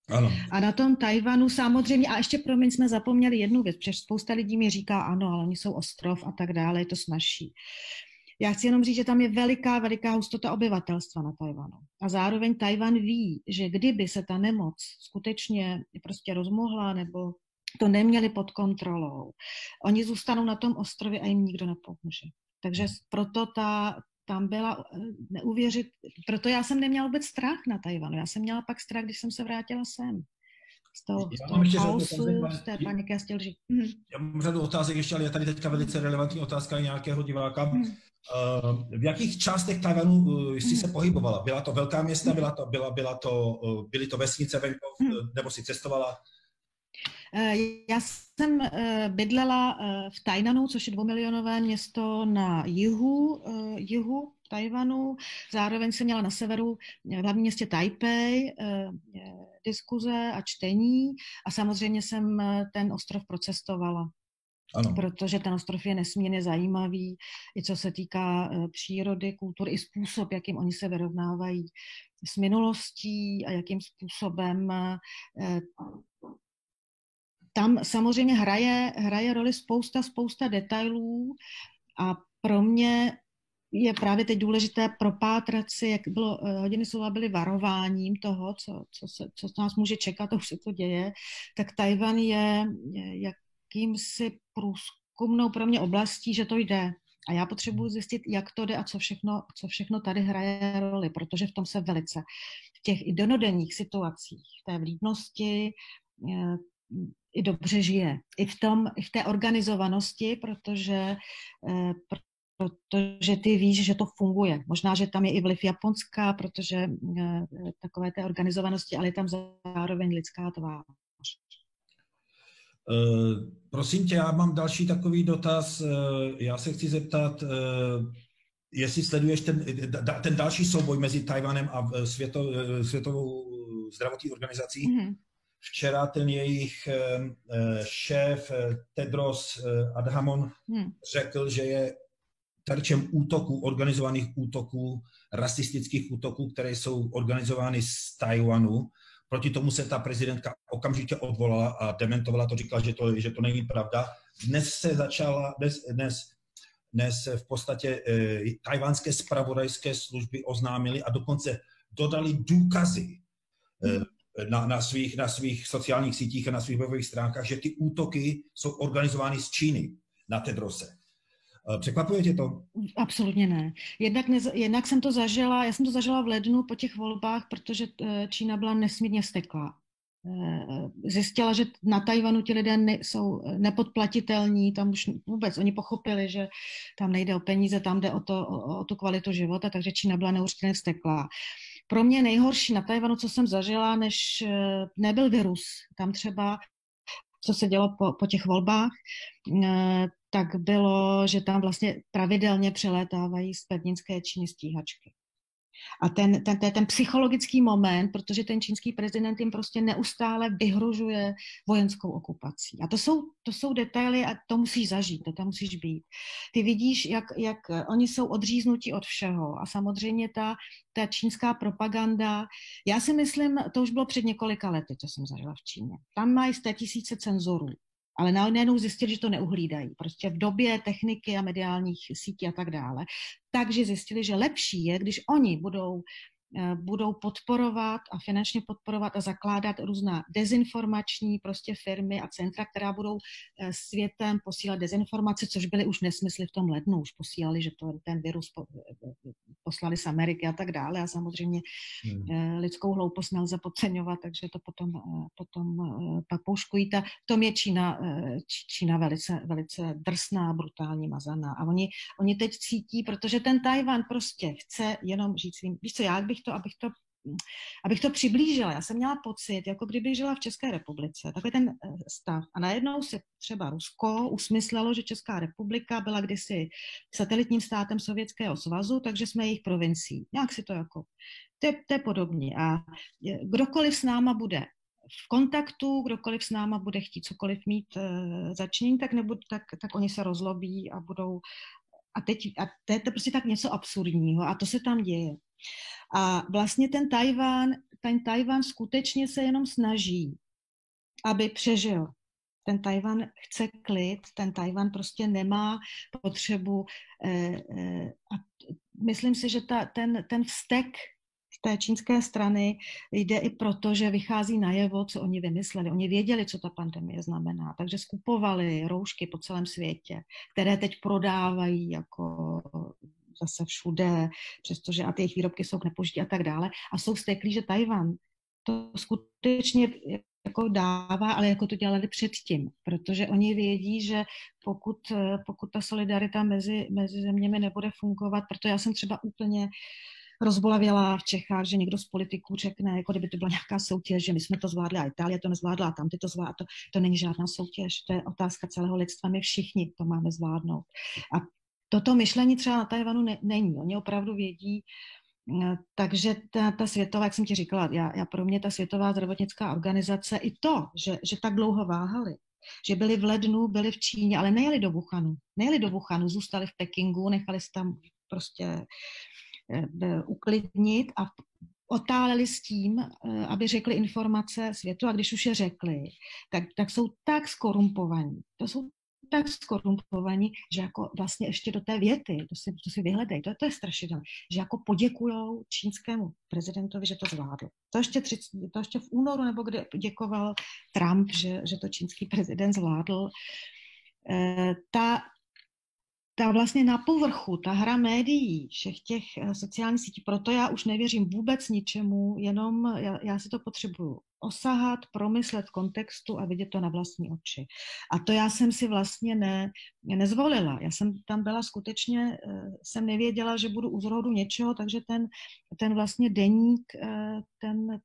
Ano. A na tom Tajvanu samozřejmě, a ještě jsme zapomněli jednu věc, protože spousta lidí mi říká, ano, ale oni jsou ostrov a tak dále, je to snazší. Já chci jenom říct, že tam je veliká hustota obyvatelstva na Tajvanu. A zároveň Tajvan ví, že kdyby se ta nemoc skutečně prostě rozmohla nebo to neměli pod kontrolou, oni zůstanou na tom ostrově a jim nikdo nepomůže. Takže proto tam byla neuvěřit, proto já jsem neměla vůbec strach na Tajvanu. Já jsem měla pak strach, když jsem se vrátila sem. Z toho chaosu, z té paniky a z těch lží. Já mám řadu otázek ještě, ale je tady teďka velice relevantní otázka nějakého diváka. V jakých částech Tajvanu jsi se pohybovala? Byla to velká města, byly to vesnice venkov, nebo si cestovala? Já jsem bydlela v Tainanu, což je 2milionové město na jihu Tajvanu. Zároveň jsem měla na severu v hlavním městě Taipei diskuze a čtení a samozřejmě jsem ten ostrov procestovala. Ano. Protože ten ostrov je nesmírně zajímavý, i co se týká přírody, kultury, i způsob, jakým oni se vyrovnávají s minulostí a jakým způsobem tam samozřejmě hraje roli spousta detailů a pro mě je právě teď důležité propátrat si, jak bylo, hodiny slova byly varováním toho, co nás může čekat, a už se to děje, tak Tajvan je jakýmsi průzkumnou pro mě oblastí, že to jde. A já potřebuji zjistit, jak to jde a co všechno tady hraje roli, protože v tom se velice v těch i denodenních situacích, v té vlídnosti i dobře žije. I v té organizovanosti, protože ty víš, že to funguje. Možná, že tam je i vliv Japonska, protože takové té organizovanosti, ale je tam zároveň lidská tvář. Prosím tě, já mám další takový dotaz. Já se chci zeptat, jestli sleduješ ten další souboj mezi Tajvanem a Světovou zdravotní organizací. Mm-hmm. Včera ten jejich šéf Tedros Adhanom řekl, že je terčem organizovaných útoků, rasistických útoků, které jsou organizovány z Tajvanu. Proti tomu se ta prezidentka okamžitě odvolala a dementovala to, říkala, že to není pravda. Dnes v podstatě tajvanské zpravodajské služby oznámily a dokonce dodali důkazy na svých sociálních sítích a na svých webových stránkách, že ty útoky jsou organizovány z Číny na Tedrose. Překvapuje tě to? Absolutně ne. Jednak jsem to zažila v lednu po těch volbách, protože Čína byla nesmírně vzteklá. Zjistila, že na Tajvanu ti lidé jsou nepodplatitelní, tam už vůbec oni pochopili, že tam nejde o peníze, tam jde o tu kvalitu života, takže Čína byla neuvěřitelně vzteklá. Pro mě nejhorší na Tajvanu, co jsem zažila, než nebyl virus. Tam třeba co se dělo po těch volbách, tak bylo, že tam vlastně pravidelně přelétávají z pevninské Číny stíhačky. A ten psychologický moment, protože ten čínský prezident jim prostě neustále vyhrožuje vojenskou okupací. A to jsou detaily a to musíš zažít, to tam musíš být. Ty vidíš, jak oni jsou odříznutí od všeho a samozřejmě ta čínská propaganda, já si myslím, to už bylo před několika lety, co jsem zažila v Číně. Tam mají 100 000 cenzorů. Ale najednou zjistili, že to neuhlídají. Prostě v době techniky a mediálních sítí a tak dále. Takže zjistili, že lepší je, když oni budou podporovat a finančně podporovat a zakládat různá dezinformační prostě firmy a centra, která budou světem posílat dezinformace, což byly už nesmysly v tom lednu. Už posílali, že ten virus poslali z Ameriky a tak dále. A samozřejmě lidskou hloupost nelze podceňovat, takže to potom papouškují. V tom je Čína velice drsná, brutální, mazaná. A oni teď cítí, protože ten Tajvan prostě chce jenom žít svým... Víš co, abych to přiblížila. Já jsem měla pocit, jako kdybych žila v České republice, takový ten stav. A najednou se třeba Rusko usmyslelo, že Česká republika byla kdysi satelitním státem Sovětského svazu, takže jsme jejich provincií. Nějak si to jako... To je podobně. A kdokoliv s náma bude v kontaktu, kdokoliv s náma bude chtít cokoliv mít začínění, tak oni se rozlobí a budou... A to je prostě tak něco absurdního a to se tam děje. A vlastně ten Tajvan skutečně se jenom snaží, aby přežil. Ten Tajvan chce klid, ten Tajvan prostě nemá potřebu a myslím si, že ten vztek z té čínské strany jde i proto, že vychází najevo, co oni vymysleli. Oni věděli, co ta pandemie znamená, takže skupovali roušky po celém světě, které teď prodávají jako zase všude, přestože a ty jejich výrobky jsou k nepožití a tak dále. A jsou vzteklí, že Tajvan to skutečně jako dává, ale jako to dělali předtím, protože oni vědí, že pokud ta solidarita mezi zeměmi nebude fungovat, proto já jsem třeba úplně rozbolavěla v Čechách, že někdo z politiků řekne, jako kdyby to byla nějaká soutěž, že my jsme to zvládli a Itálie to nezvládla a tamty to zvládla. To není žádná soutěž, to je otázka celého lidstva, my všichni to máme zvládnout. A toto myšlení třeba na Tajvanu není. Oni opravdu vědí, takže ta světová, jak jsem ti říkala, pro mě ta Světová zdravotnická organizace i to, že tak dlouho váhali, že byli v lednu, byli v Číně, ale nejeli do Wuhanu, zůstali v Pekingu, nechali se tam prostě uklidnit a otáleli s tím, aby řekli informace světu a když už je řekli, tak jsou tak skorumpovaní. Tak skorumpovaní, že jako vlastně ještě do té věty, to si vyhledej, to je strašidelné, že jako poděkujou čínskému prezidentovi, že to zvládl. To ještě v únoru, nebo kde děkoval Trump, že to čínský prezident zvládl. Ta vlastně na povrchu, ta hra médií, všech těch sociálních sítí, proto já už nevěřím vůbec ničemu, jenom já si to potřebuju osahat, promyslet v kontextu a vidět to na vlastní oči. A to já jsem si vlastně nezvolila. Já jsem tam byla skutečně, jsem nevěděla, že budu u zrodu něčeho, takže ten vlastně deník,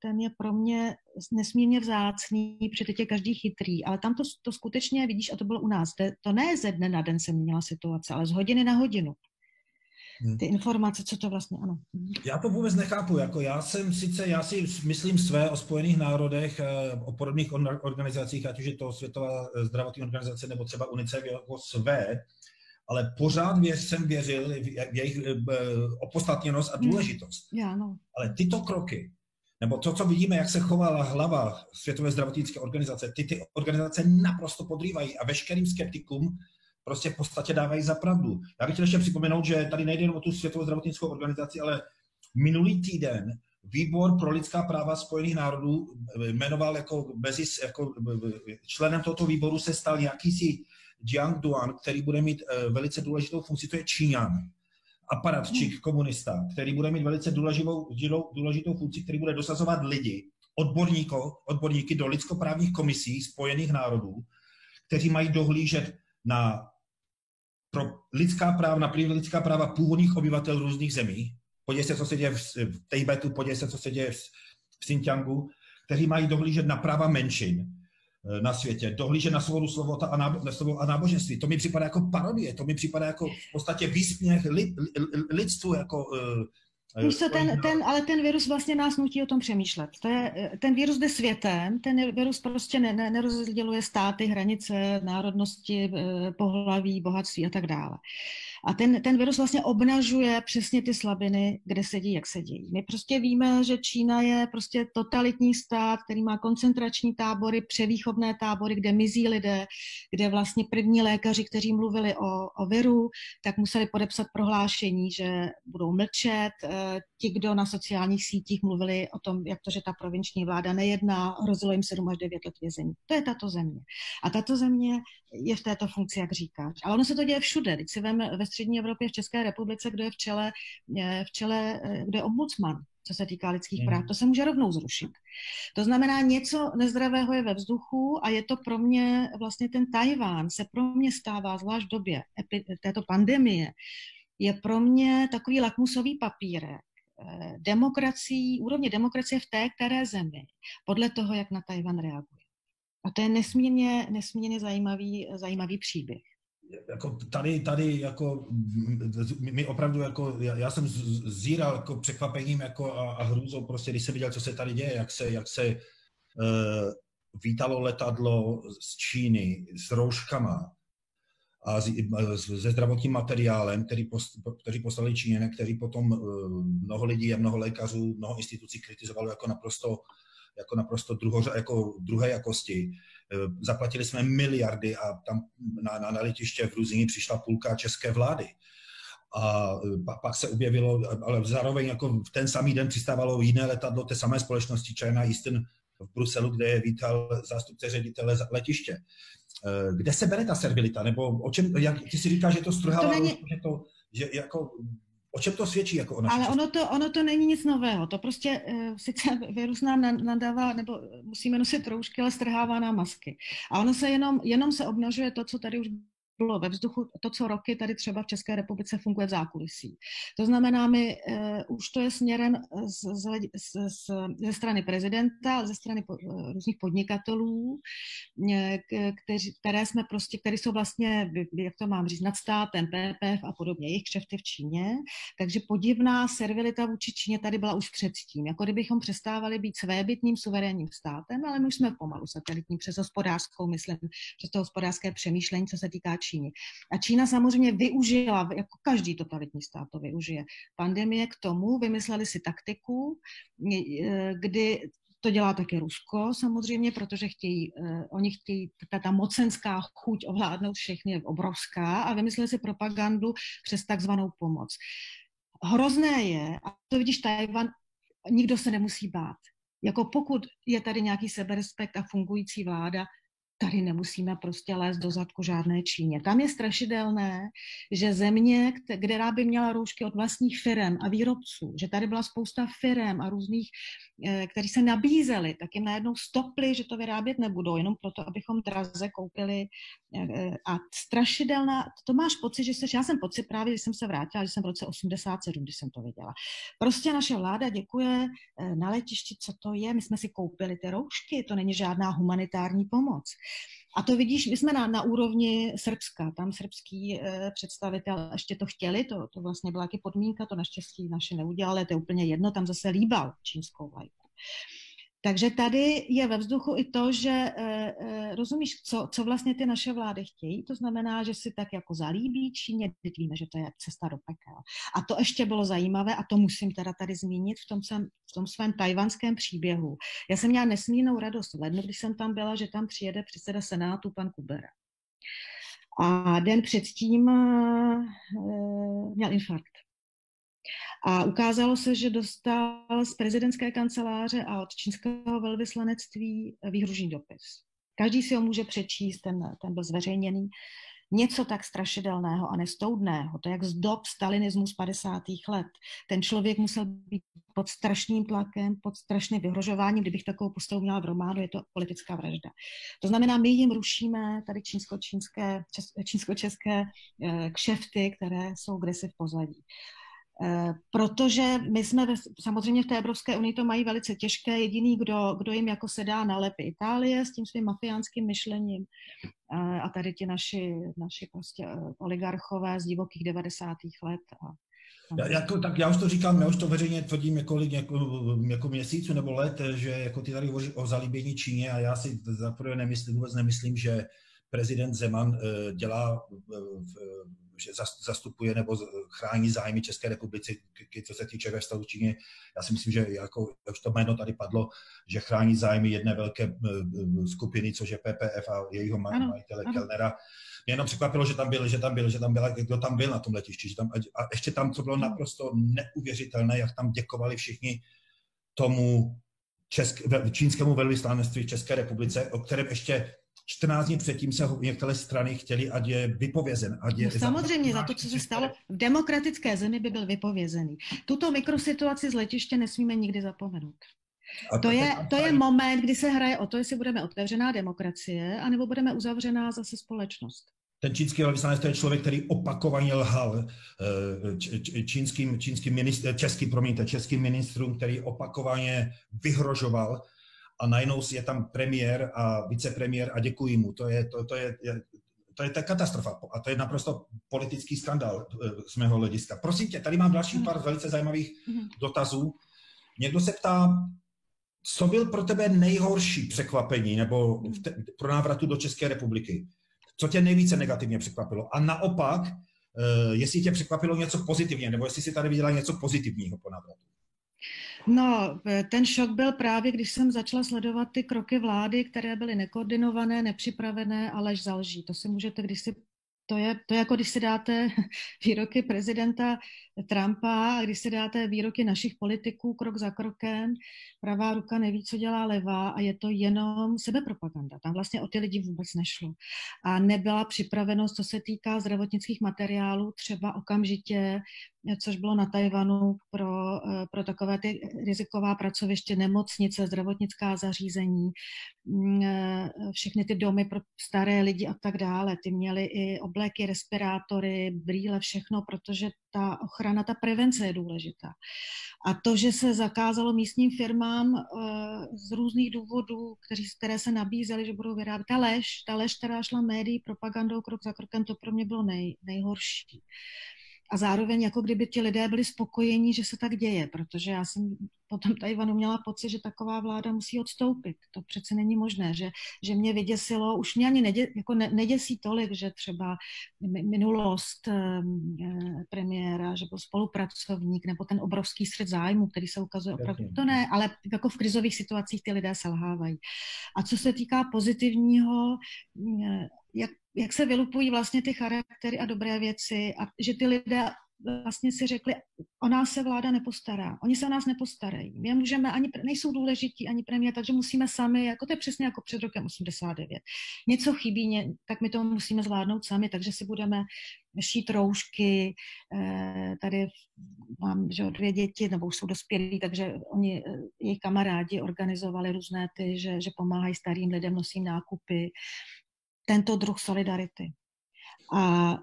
ten je pro mě nesmírně vzácný, protože teď je každý chytrý, ale tam to skutečně vidíš, a to bylo u nás. To ne ze dne na den se měnila situace, ale z hodiny na hodinu. Ty informace, co to vlastně, ano. Já to vůbec nechápu, jako já si myslím své o Spojených národech, o podobných organizacích, ať už je to Světová zdravotní organizace nebo třeba UNICEF jako své, ale pořád jsem věřil v jejich opodstatněnost a důležitost. No. Ale tyto kroky, nebo to, co vidíme, jak se chovala hlava Světové zdravotnické organizace, ty organizace naprosto podrývají a veškerým skeptikům prostě v podstatě dávají za pravdu. Já bych chtěl ještě připomenout, že tady nejde jen o tu Světovou zdravotnickou organizaci, ale minulý týden Výbor pro lidská práva Spojených národů jmenoval jako členem tohoto výboru se stal jakýsi Jiang Duan, který bude mít velice důležitou funkci, to je Číňan, aparatčík, komunista, který bude mít velice důležitou funkci, který bude dosazovat lidi, odborníky do lidskoprávních komisí Spojených národů, kteří mají dohlížet na lidská práva původních obyvatel různých zemí. Podívej se, co se děje v Tibetu, podívej se, co se děje v Xinjiangu, kteří mají dohlížet na práva menšin. na světě, dohlíže na svobodu slova a náboženství. To mi připadá jako parodie, to mi připadá jako v podstatě výsměch lidstvu, jako... Víš co, ale ten virus vlastně nás nutí o tom přemýšlet. Ten virus jde světem, ten virus prostě nerozděluje státy, hranice, národnosti, pohlaví, bohatství a tak dále. A ten virus vlastně obnažuje přesně ty slabiny, kde sedí, jak sedí. My prostě víme, že Čína je prostě totalitní stát, který má koncentrační tábory, převýchovné tábory, kde mizí lidé, kde vlastně první lékaři, kteří mluvili o viru, tak museli podepsat prohlášení, že budou mlčet. Ti, kdo na sociálních sítích mluvili o tom, jak to, že ta provinční vláda nejedná, hrozilo jim 7 až 9 let vězení. To je tato země. A tato země je v této funkci, jak říkáš. Ale ono se to děje všude. Když si veme ve střední Evropě, v České republice, kdo je v čele, kdo je ombudsman, co se týká lidských práv, to se může rovnou zrušit. To znamená, něco nezdravého je ve vzduchu a je to pro mě, vlastně ten Tchaj-wan se pro mě stává, zvlášť v době této pandemie, je pro mě takový lakmusový papírek úrovně demokracie v té které zemi, podle toho, jak na Tchaj-wan reaguje. A to je nesmírně zajímavý příběh. Jako tady jako my opravdu jako, já jsem zíral jako překvapením jako a hrůzou prostě, když jsem viděl, co se tady děje, jak se vítalo letadlo z Číny s rouškama a se zdravotním materiálem, který poslali Číňané, který potom mnoho lidí a mnoho lékařů, mnoho institucí kritizovalo jako naprosto druhé jakosti. Zaplatili jsme miliardy a tam na letiště v Gruzii přišla půlka české vlády. A pak se objevilo, ale zároveň jako v ten samý den přistávalo jiné letadlo té samé společnosti China Eastern v Bruselu, kde je vítal zástupce ředitele letiště. Kde se bere ta servilita? Nebo o čem, jak ty si říkáš, že to strhává, že jako... O čem to svědčí jako o naší Ale ono to není nic nového. To prostě sice virus nám nadává, nebo musíme nosit roušky, ale strhává nám masky. A ono se jenom se obnažuje to, co tady už bylo ve vzduchu, to, co roky tady třeba v České republice funguje v zákulisí. To znamená, už to je směrem ze strany prezidenta, ze strany různých podnikatelů, které jsou vlastně, jak to mám říct, nad státem, PPF a podobně, jejich kšefty v Číně. Takže podivná servilita vůči Číně tady byla už předtím. Jako kdybychom přestávali být svébytným suverénním státem, ale my už jsme pomalu satelitní přes hospodářskou, myslím, přes to hospodářské přemýšlení, co se týká Číny. A Čína samozřejmě využila, jako každý totalitní stát to využije, pandemie k tomu, vymysleli si taktiku, kdy to dělá také Rusko samozřejmě, protože oni chtějí, ta mocenská chuť ovládnout všechny je obrovská a vymysleli si propagandu přes takzvanou pomoc. Hrozné je, a to vidíš, Tchaj-wan, nikdo se nemusí bát. Jako pokud je tady nějaký seberespekt a fungující vláda, tady nemusíme prostě lézt do zadku žádné Číně. Tam je strašidelné, že země, která by měla roušky od vlastních firem a výrobců, že tady byla spousta firem a různých, kteří se nabízeli, tak jim najednou stopli, že to vyrábět nebudou, jenom proto, abychom draze koupili. A strašidelná, to máš pocit, já jsem pocit právě, když jsem se vrátila, že jsem v roce 87, když jsem to viděla. Prostě naše vláda děkuje na letišti, co to je, my jsme si koupili ty roušky, to není žádná humanitární pomoc. A to vidíš, my jsme na úrovni Srbska, tam srbský představitel ještě to chtěli, to vlastně byla taky podmínka, to naštěstí naše neudělali, to je úplně jedno, tam zase líbal čínskou vlajku. Takže tady je ve vzduchu i to, že rozumíš, co vlastně ty naše vlády chtějí, to znamená, že si tak jako zalíbí Číně, teď víme, že to je cesta do pekel. A to ještě bylo zajímavé, a to musím teda tady zmínit v tom svém tajvanském příběhu. Já jsem měla nesmírnou radost v lednu, když jsem tam byla, že tam přijede předseda Senátu pan Kubera. A den předtím měl infarkt. A ukázalo se, že dostal z prezidentské kanceláře a od čínského velvyslanectví výhružný dopis. Každý si ho může přečíst, ten byl zveřejněný. Něco tak strašidelného a nestoudného, to jak z dob stalinismu z 50. let. Ten člověk musel být pod strašným tlakem, pod strašným vyhrožováním. Kdybych takovou postavu měla v románu, je to politická vražda. To znamená, my jim rušíme tady čínsko-české kšefty, které jsou kdesi v pozadí. Protože my jsme samozřejmě v té Evropské unii to mají velice těžké. Jediný, kdo jim jako se dá na lep, Itálie s tím svým mafiánským myšlením a tady ti naši prostě oligarchové z divokých 90. let. Já už to říkám, já už to veřejně tvrdím jako měsíců nebo let, že jako ty tady hovoří o zalíbění Číně a já si zaprvé vůbec nemyslím, že prezident Zeman dělá, že zastupuje nebo chrání zájmy České republiky, co se týče ve vztahu Číně. Já si myslím, že jako už to jméno tady padlo, že chrání zájmy jedné velké skupiny, což je PPF a jejího majitele Kellnera. Mě jenom překvapilo, že tam byl, kdo tam byl na tom letišti. A ještě tam, co bylo naprosto neuvěřitelné, jak tam děkovali všichni tomu čínskému velvyslanectví v České republice, o kterém ještě 14 dní předtím se některé strany chtěli, ať je vypovězen. Samozřejmě za to, co se stalo v demokratické zemi, by byl vypovězený. Tuto mikrosituaci z letiště nesmíme nikdy zapomenout. To je moment, kdy se hraje o to, jestli budeme otevřená demokracie, anebo budeme uzavřená zase společnost. Ten čínský velvyslanec to je člověk, který opakovaně lhal českým ministrům, který opakovaně vyhrožoval a najednou je tam premiér a vicepremiér a děkuji mu. To je katastrofa a to je naprosto politický skandál z mého hlediska. Prosím tě, tady mám další pár velice zajímavých dotazů. Někdo se ptá, co byl pro tebe nejhorší překvapení nebo pro návratu do České republiky? Co tě nejvíce negativně překvapilo? A naopak, jestli tě překvapilo něco pozitivně, nebo jestli jsi tady viděla něco pozitivního po návratu? No, ten šok byl právě, když jsem začala sledovat ty kroky vlády, které byly nekoordinované, nepřipravené a lež za lží. To si můžete, to je jako když si dáte výroky prezidenta Trumpa a když si dáte výroky našich politiků krok za krokem, pravá ruka neví, co dělá levá a je to jenom sebepropaganda. Tam vlastně o ty lidi vůbec nešlo. A nebyla připravenost, co se týká zdravotnických materiálů, třeba okamžitě, což bylo na Tajvanu pro takové ty riziková pracoviště, nemocnice, zdravotnická zařízení, všechny ty domy pro staré lidi a tak dále. Ty měly i obléky, respirátory, brýle, všechno, protože ta ochrana, ta prevence je důležitá. A to, že se zakázalo místním firmám z různých důvodů, které se nabízely, že budou vyrábět, ta lež, která šla médií, propagandou krok za krokem, to pro mě bylo nejhorší. A zároveň jako kdyby ti lidé byli spokojení, že se tak děje, protože já jsem po tom Tajvanu měla pocit, že taková vláda musí odstoupit. To přece není možné, že mě vyděsilo, už mě ani neděsí tolik, že třeba minulost premiéra, že byl spolupracovník, nebo ten obrovský střet zájmu, který se ukazuje opravdu. To ne, ale jako v krizových situacích ty lidé selhávají. A co se týká pozitivního, jak se vylupují vlastně ty charaktery a dobré věci a že ty lidé vlastně si řekli, o nás se vláda nepostará, oni se o nás nepostarají, my můžeme, nejsou důležití ani premiér, takže musíme sami, jako to je přesně jako před rokem 89. Něco chybí, tak my to musíme zvládnout sami, takže si budeme šít roušky, tady mám 2 děti, nebo už jsou dospělí, takže jejich kamarádi organizovali různé že pomáhají starým lidem, nosí nákupy, tento druh solidarity. A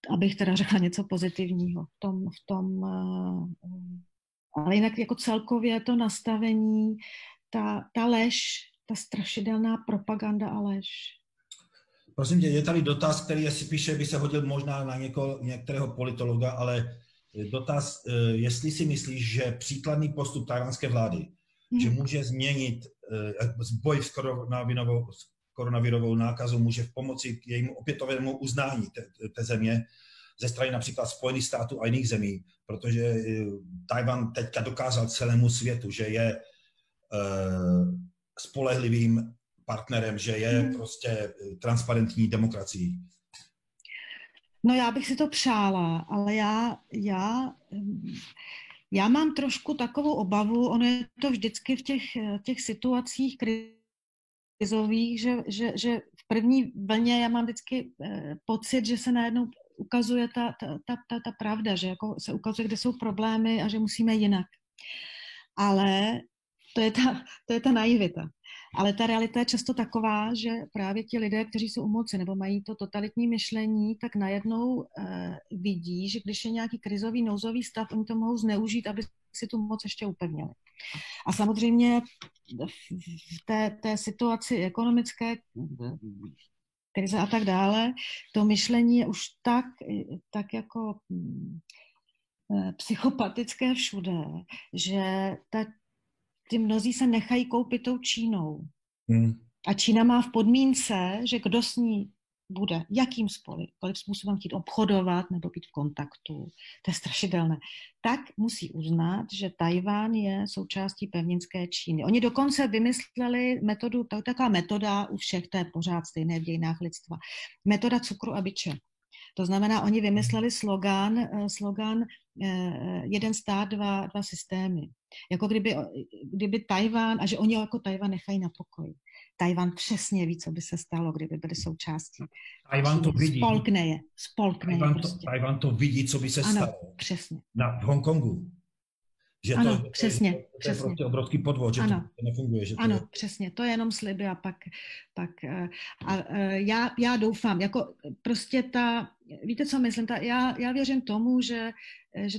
abych teda řekla něco pozitivního v tom ale jinak jako celkově to nastavení, ta lež, ta strašidelná propaganda a lež. Prosím tě, je tady dotaz, který jestli píše, by se hodil možná na některého politologa, ale dotaz, jestli si myslíš, že příkladný postup tajvanské vlády, že může změnit boj s koronavirovou nákazou, může v pomoci k jejímu opětovnému uznání té země ze strany například Spojených států a jiných zemí, protože Tajvan teďka dokázal celému světu, že je spolehlivým partnerem, že je prostě transparentní demokracií. No já bych si to přála, ale já mám trošku takovou obavu, ono je to vždycky v těch situacích krizových, že v první vlně já mám vždycky pocit, že se najednou ukazuje ta pravda, že jako se ukazuje, kde jsou problémy a že musíme jinak. Ale To je ta naivita. Ale ta realita je často taková, že právě ti lidé, kteří jsou u moci nebo mají to totalitní myšlení, tak najednou vidí, že když je nějaký krizový nouzový stav, oni to mohou zneužít, aby si tu moc ještě upevnili. A samozřejmě v té situaci ekonomické krize a tak dále, to myšlení je už tak jako psychopatické všude, že ty mnozí se nechají koupit tou Čínou. A Čína má v podmínce, že kdo s ní bude, jakýmkoliv způsobem chtít obchodovat nebo být v kontaktu, to je strašidelné, tak musí uznat, že Tajván je součástí pevninské Číny. Oni dokonce vymysleli metodu, taková metoda u všech, to je pořád stejné v dějinách lidstva, metoda cukru a biče. To znamená, oni vymysleli slogan jeden stát, dva systémy. Jako kdyby Tajván, a že oni jako Tajván nechají na pokoji. Tajván přesně ví, co by se stalo, kdyby byli součástí. Tajván to vidí. Spolkne je prostě. Tajván to vidí, co by se stalo. Přesně. V Hongkongu. Že ano, to, přesně. To je prostě obrovský podvod, že to nefunguje. Že to ano, přesně. To je jenom sliby a pak já doufám, jako prostě víte, co myslím? Já věřím tomu, že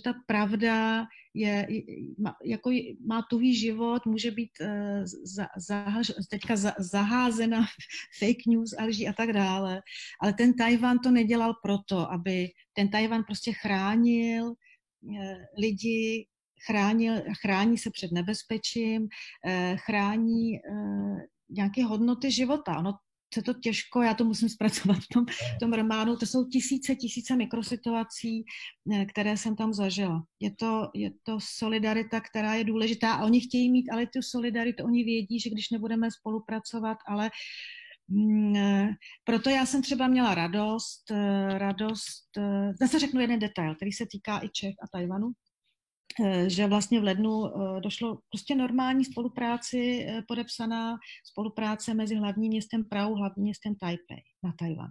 ta pravda má tuhý život, může být teďka zaházena fake news a lží a tak dále, ale ten Tajvan to nedělal proto, aby ten Tajvan prostě chránil lidi, chrání se před nebezpečím, chrání nějaké hodnoty života. Ono se to těžko, já to musím zpracovat v tom románu, to jsou tisíce mikrosituací, které jsem tam zažila. Je to solidarita, která je důležitá a oni chtějí mít, ale tu solidaritu, oni vědí, že když nebudeme spolupracovat, ale proto já jsem třeba měla radost, zase řeknu jeden detail, který se týká i Čech a Tajvanu, že vlastně v lednu došlo prostě normální spolupráci, podepsaná spolupráce mezi hlavním městem Prahou, hlavním městem Taipei na Tajvanu.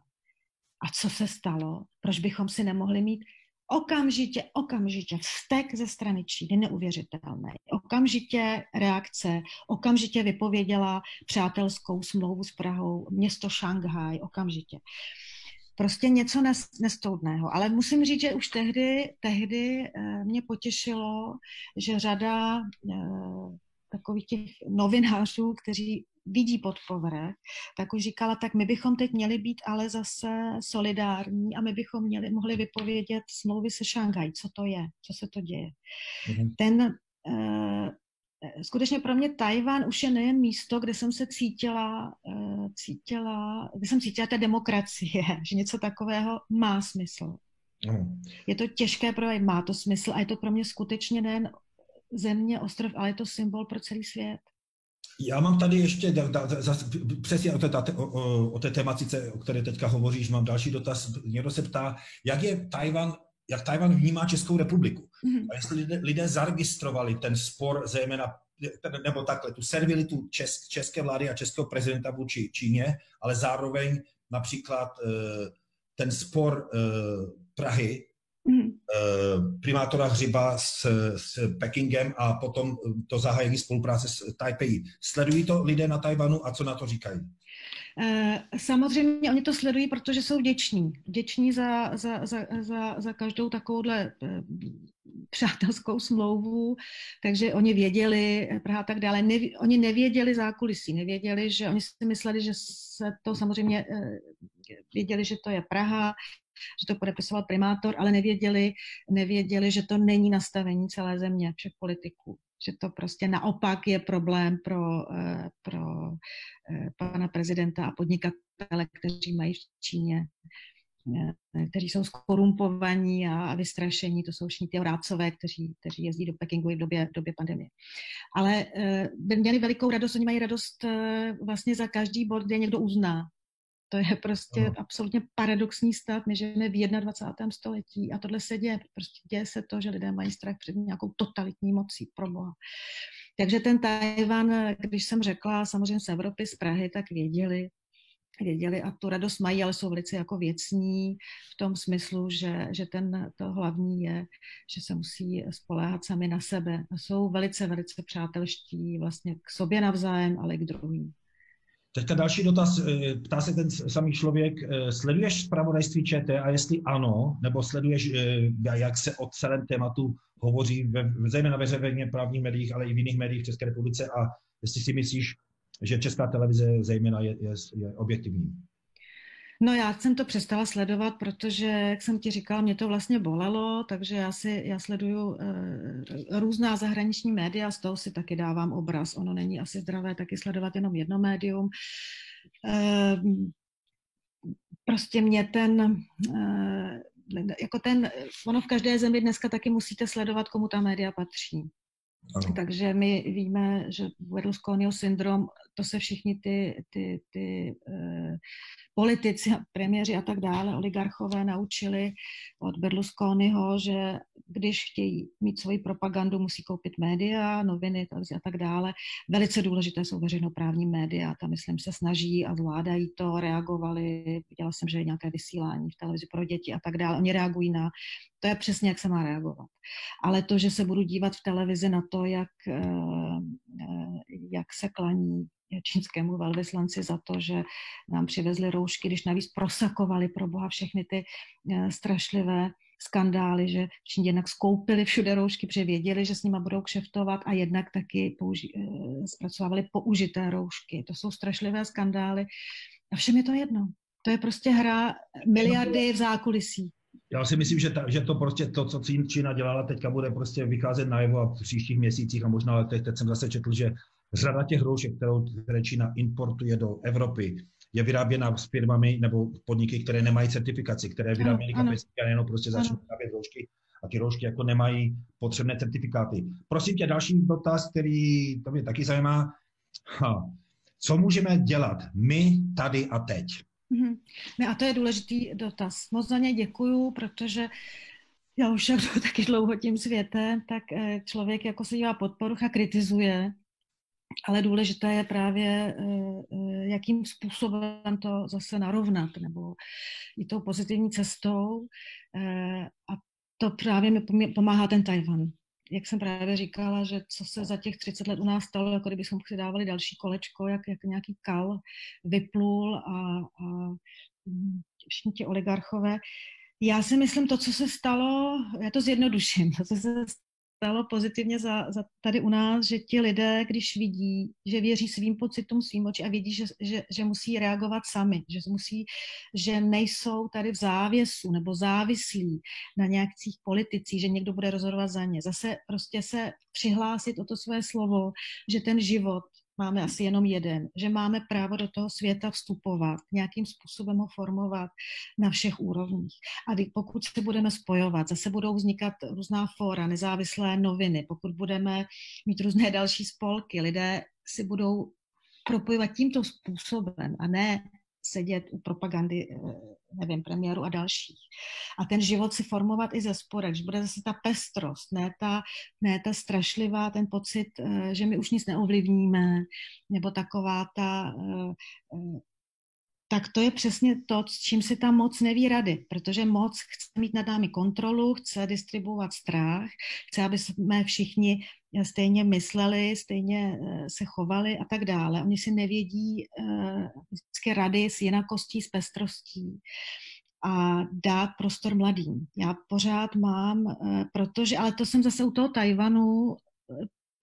A co se stalo? Proč bychom si nemohli mít okamžitě vztek ze strany Číny, neuvěřitelné. Okamžitě reakce, okamžitě vypověděla přátelskou smlouvu s Prahou, město Šanghaj, okamžitě. Prostě něco nestoudného. Ale musím říct, že už tehdy mě potěšilo, že řada takových těch novinářů, kteří vidí pod povrch, tak už říkala, tak my bychom teď měli být ale zase solidární a my bychom mohli vypovědět smlouvy se Šanghaj. Co to je? Co se to děje? Skutečně pro mě Tajván už je nejen místo, kde jsem se cítila té demokracie, že něco takového má smysl. Je to těžké projevit, má to smysl a je to pro mě skutečně nejen země, ostrov, ale je to symbol pro celý svět. Já mám tady ještě, přesně o té tematice, o které teďka hovoříš, mám další dotaz. Někdo se ptá, jak Tajvan vnímá Českou republiku. A jestli lidé zaregistrovali ten spor, zejména, nebo takhle, tu servilitu české vlády a českého prezidenta vůči Číně, ale zároveň například ten spor Prahy, primátora Hřiba s Pekingem a potom to zahájení spolupráce s Taipei. Sledují to lidé na Tajvanu a co na to říkají? Samozřejmě oni to sledují, protože jsou vděční za každou takovouhle přátelskou smlouvu, takže oni věděli Praha a tak dále. Oni nevěděli zákulisí, nevěděli, že oni si mysleli, že se to samozřejmě věděli, že to je Praha, že to podepisoval primátor, ale nevěděli, že to není nastavení celé země, všech politiků. Že to prostě naopak je problém pro pana prezidenta a podnikatele, kteří mají v Číně, kteří jsou skorumpovaní a vystrašení. To jsou všichni ty Horácové, kteří jezdí do Pekingu i v době pandemie. Ale měli velikou radost, oni mají radost vlastně za každý bod, kde někdo uzná. To je prostě absolutně paradoxní stav. My žijeme v 21. století a tohle se děje. Prostě děje se to, že lidé mají strach před nějakou totalitní mocí, proboha. Takže ten Tajvan, když jsem řekla samozřejmě z Evropy, z Prahy, tak věděli. věděli a tu radost mají, ale jsou velice jako věcní v tom smyslu, že to hlavní je, že se musí spoléhat sami na sebe. A jsou velice, velice přátelští vlastně k sobě navzájem, ale i k druhým. Teďka další dotaz, ptá se ten samý člověk, sleduješ zpravodajství ČT a jestli ano, nebo sleduješ, jak se o celém tématu hovoří, zejména ve veřejně právních médiích, ale i v jiných médiích v České republice a jestli si myslíš, že Česká televize zejména je objektivní? No já jsem to přestala sledovat, protože, jak jsem ti říkala, mě to vlastně bolelo, takže já sleduju různá zahraniční média, z toho si taky dávám obraz. Ono není asi zdravé taky sledovat jenom jedno médium. Prostě mě ono v každé zemi dneska taky musíte sledovat, komu ta média patří. Ano. Takže my víme, že Berlusconiho syndrom, to se všichni ty politici, premiéři a tak dále, oligarchové naučili od Berlusconiho, že když chtějí mít svoji propagandu, musí koupit média, noviny a tak dále. Velice důležité jsou veřejnoprávní média, tam myslím se snaží a zvládají to, reagovali, viděla jsem, že je nějaké vysílání v televizi pro děti a tak dále, oni reagují to je přesně, jak se má reagovat. Ale to, že se budu dívat v televizi na to, jak se klaní čínskému velvyslanci za to, že nám přivezli roušky, když navíc prosakovali pro boha všechny ty strašlivé skandály, že Číně jednak skoupili všude roušky, protože věděli, že s nima budou kšeftovat a jednak taky zpracovávali použité roušky. To jsou strašlivé skandály a všem je to jedno. To je prostě hra miliardy v zákulisí. Já si myslím, že to prostě to, co Čína dělala, teďka bude prostě vycházet najevo a v příštích měsících a možná letech. Teď jsem zase četl, že řada těch roušek, které Čína importuje do Evropy, je vyráběna s firmami nebo podniky, které nemají certifikaci, které vyrábějí kapesníky a nejenom prostě začnou vyrábět roušky a ty roušky jako nemají potřebné certifikáty. Prosím tě, další dotaz, který to mě taky zajímá. Co můžeme dělat my tady a teď? A to je důležitý dotaz. Moc za ně děkuju, protože já už jsem taky dlouho tím světem, tak člověk jako se dívá pod poruch a kritizuje, ale důležité je právě, jakým způsobem to zase narovnat, nebo i tou pozitivní cestou. A to právě mi pomáhá ten Tchaj-wan. Jak jsem právě říkala, že co se za těch 30 let u nás stalo, jako kdybychom si dávali další kolečko, jak nějaký kal vyplul a všichni ti oligarchové. Já si myslím, to, co se stalo, já to zjednoduším, to, co se stalo pozitivně za tady u nás, že ti lidé, když vidí, že věří svým pocitům, svým oči a vidí, že musí reagovat sami, že nejsou tady v závěsu nebo závislí na nějakých politicích, že někdo bude rozhodovat za ně. Zase prostě se přihlásit o to své slovo, že ten život máme asi jenom jeden, že máme právo do toho světa vstupovat, nějakým způsobem ho formovat na všech úrovních. A pokud se budeme spojovat, zase budou vznikat různá fóra, nezávislé noviny, pokud budeme mít různé další spolky, lidé si budou propojovat tímto způsobem a ne sedět u propagandy, nevím, premiéru a dalších. A ten život si formovat i ze spoda, když bude zase ta pestrost, ne ta strašlivá, ten pocit, že my už nic neovlivníme, nebo taková tak to je přesně to, s čím si ta moc neví rady, protože moc chce mít nad námi kontrolu, chce distribuovat strach, chce, aby jsme všichni stejně mysleli, stejně se chovali a tak dále. Oni si nevědí vždycky rady s jinakostí, s pestrostí a dát prostor mladým. Já pořád mám, protože, ale to jsem zase u toho Tchaj-wanu,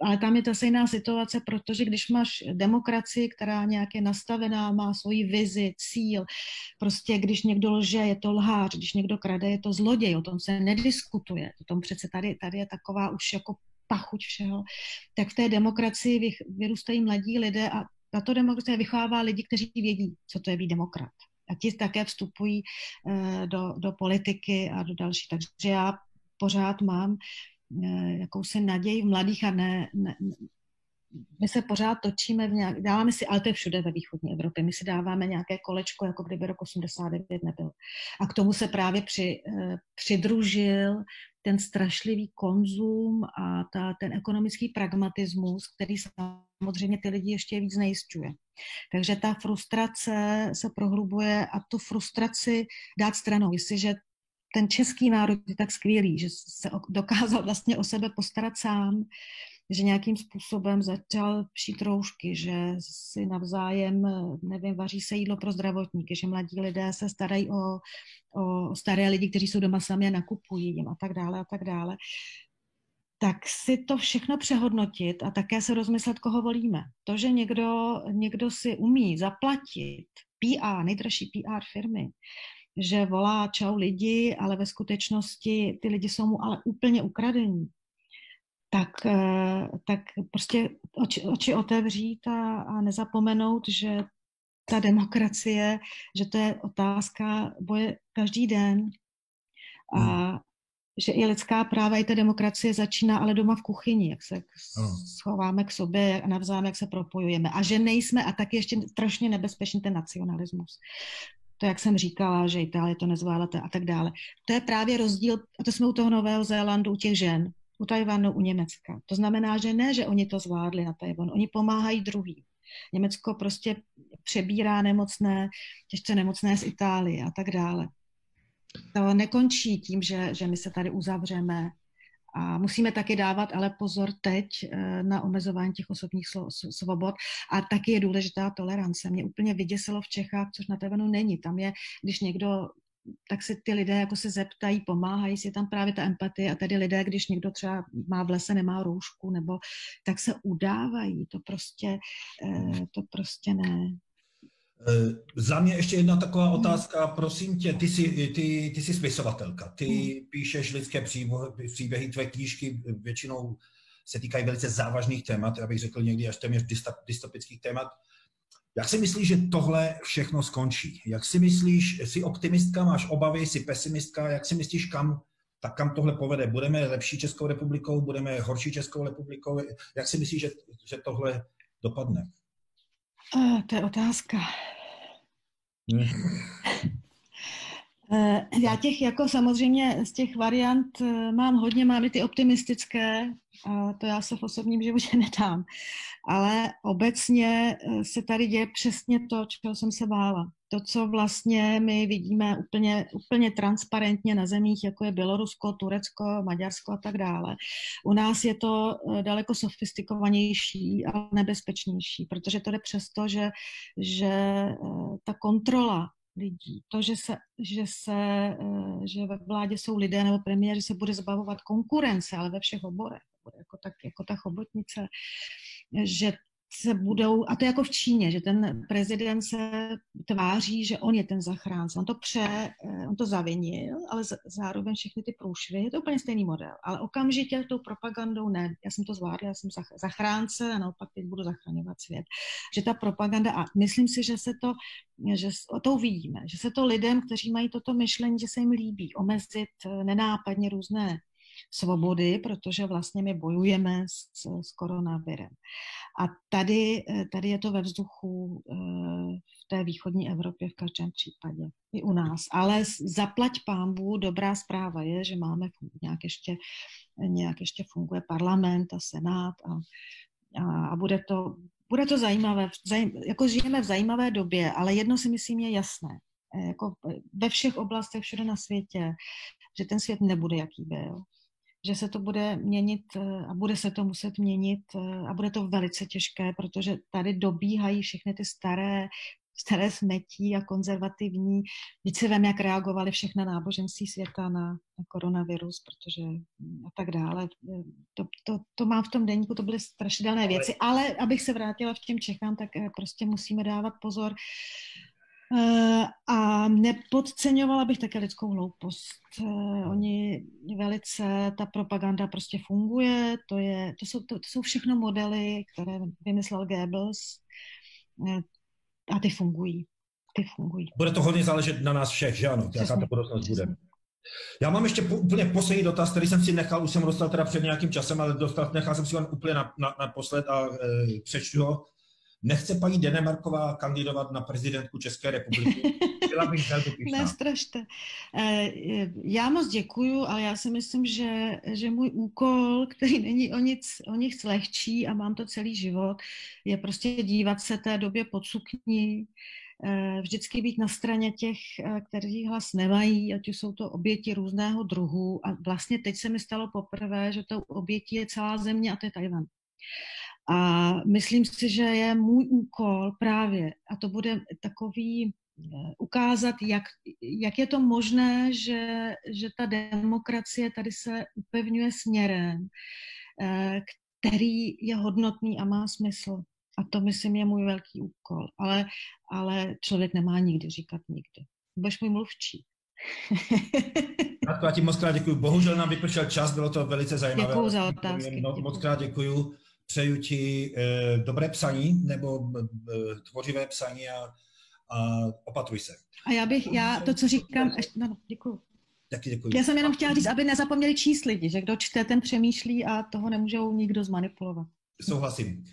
ale tam je zase jiná situace, protože když máš demokracii, která nějak je nastavená, má svoji vizi, cíl, prostě když někdo lže, je to lhář, když někdo krade, je to zloděj, o tom se nediskutuje, o tom přece tady je taková už jako pachuť všeho, tak v té demokracii vyrůstají mladí lidé a tato demokracie vychovává lidi, kteří vědí, co to je být demokrat. A ti také vstupují do politiky a do další. Takže já pořád mám jakousi naději v mladých a my se pořád točíme, dáváme si, ale to je všude ve východní Evropě, my si dáváme nějaké kolečko, jako kdyby rok 89 nebyl. A k tomu se právě přidružil ten strašlivý konzum a ten ekonomický pragmatismus, který samozřejmě ty lidi ještě víc znejisťuje. Takže ta frustrace se prohlubuje a tu frustraci dát stranou. Jestliže ten český národ je tak skvělý, že se dokázal vlastně o sebe postarat sám, že nějakým způsobem začal šít roušky, že si navzájem, nevím, vaří se jídlo pro zdravotníky, že mladí lidé se starají o staré lidi, kteří jsou doma sami a nakupují jim a tak dále, tak si to všechno přehodnotit a také se rozmyslet, koho volíme. To, že někdo si umí zaplatit PR, nejdražší PR firmy, že volá čau lidi, ale ve skutečnosti ty lidi jsou mu ale úplně ukradení, tak prostě oči otevřít a nezapomenout, že ta demokracie, že to je otázka boje každý den a že i lidská práva, i ta demokracie začíná ale doma v kuchyni, jak se schováme k sobě a navzájem, jak se propojujeme. A že nejsme, a taky ještě strašně nebezpečný ten nacionalismus. To, jak jsem říkala, že Itálie to nezvládla a tak dále. To je právě rozdíl, a to jsme u toho Nového Zélandu, u těch žen, u Tajvanu, u Německa. To znamená, že ne, že oni to zvládli na Tajvanu, oni pomáhají druhým. Německo prostě přebírá nemocné, těžce nemocné z Itálie a tak dále. To nekončí tím, že my se tady uzavřeme a musíme taky dávat ale pozor teď na omezování těch osobních svobod a taky je důležitá tolerance. Mě úplně vyděsilo v Čechách, což na Tajvanu není. Tam je, když někdo, tak se ty lidé jako se zeptají, pomáhají, je tam právě ta empatie a tady lidé, když někdo třeba má v lese, nemá roušku, nebo tak se udávají. To prostě ne. Za mě ještě jedna taková otázka, prosím tě, ty jsi spisovatelka, ty píšeš lidské příběhy, tvé knížky většinou se týkají velice závažných témat, já bych řekl někdy až téměř dystopických témat. Jak si myslíš, že tohle všechno skončí? Jak si myslíš, jsi optimistka, máš obavy, jsi pesimistka, jak si myslíš, kam tohle povede? Budeme lepší Českou republikou, budeme horší Českou republikou? Jak si myslíš, že tohle dopadne? To je otázka. Já těch jako samozřejmě z těch variant mám hodně, mám i ty optimistické, a to já se v osobním životě nedám. Ale obecně se tady děje přesně to, čeho jsem se bála. To, co vlastně my vidíme úplně transparentně na zemích, jako je Bělorusko, Turecko, Maďarsko a tak dále. U nás je to daleko sofistikovanější a nebezpečnější, protože to jde přesto, že ta kontrola lidí, to, že ve vládě jsou lidé nebo premiéři se bude zbavovat konkurence, ale ve všech oborech, jako ta chobotnice, že se budou, a to je jako v Číně, že ten prezident se tváří, že on je ten zachránce. On to zavinil, ale zároveň všechny ty průšvihy, je to úplně stejný model. Ale okamžitě tou propagandou ne. Já jsem to zvládla, já jsem zachránce a naopak teď budu zachraňovat svět. Že ta propaganda, a myslím si, že to uvidíme, že se to lidem, kteří mají toto myšlení, že se jim líbí omezit nenápadně různé svobody, protože vlastně my bojujeme s koronavirem. A tady je to ve vzduchu v té východní Evropě v každém případě, i u nás. Ale zaplať pánbůh, dobrá zpráva je, že máme nějak ještě funguje parlament a senát a bude to zajímavé. Jako žijeme v zajímavé době, ale jedno si myslím je jasné. Jako ve všech oblastech všude na světě, že ten svět nebude, jaký byl. Že se to bude měnit a bude se to muset měnit a bude to velice těžké, protože tady dobíhají všechny ty staré smetí a konzervativní. Víc si vem, jak reagovali všechna náboženství světa na koronavirus, protože a tak dále. To mám v tom deníku, to byly strašidelné věci, ale abych se vrátila v těm Čechám, tak prostě musíme dávat pozor. A nepodceňovala bych také lidskou hloupost. Oni velice, ta propaganda prostě funguje, to jsou všechno modely, které vymyslel Goebbels a ty fungují. Bude to hodně záležet na nás všech, že ano? Jaká ta budoucnost bude. Já mám ještě úplně poslední dotaz, který jsem si nechal, už jsem dostal teda před nějakým časem, ale nechal jsem si ho úplně naposled a přečtu ho. Nechce paní Denemarková kandidovat na prezidentku České republiky? Byla bych velmi pyšná. Nestrašte. Já moc děkuju, ale já si myslím, že můj úkol, který není o nic lehčí a mám to celý život, je prostě dívat se té době pod sukni, vždycky být na straně těch, kteří hlas nemají, ať už jsou to oběti různého druhu. A vlastně teď se mi stalo poprvé, že tou obětí je celá země a to je Tchaj-wan. A myslím si, že je můj úkol právě, a to bude takový, ukázat, jak je to možné, že ta demokracie tady se upevňuje směrem, který je hodnotný a má smysl. A to, myslím, je můj velký úkol. Ale člověk nemá nikdy říkat nikdy. Budeš můj mluvčí. Já ti moc krát děkuju. Bohužel nám vypršel čas, bylo to velice zajímavé. Děkuju za otázky. Moc krát děkuju. Přeju ti dobré psaní nebo tvořivé psaní a opatruj se. A já to, co říkám, děkuju. Taky děkuji. Já jsem jenom chtěla říct, aby nezapomněli číst lidi, že kdo čte, ten přemýšlí a toho nemůžou nikdo zmanipulovat. Souhlasím.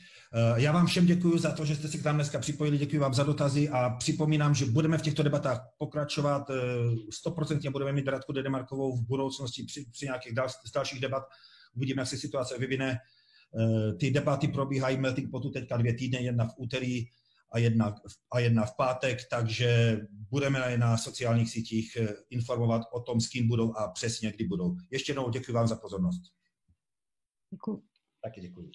Já vám všem děkuji za to, že jste se k nám dneska připojili, děkuji vám za dotazy a připomínám, že budeme v těchto debatách pokračovat. 100% budeme mít Radku Dedemarkovou v budoucnosti při nějakých dalších debat. Uvidíme, jak se situace vyvine. Ty debaty probíhají Melting Potu teďka 2 týdny, jedna v úterý a jedna v pátek, takže budeme na sociálních sítích informovat o tom, s kým budou a přesně kdy budou. Ještě jednou děkuji vám za pozornost. Děkuji. Taky děkuji.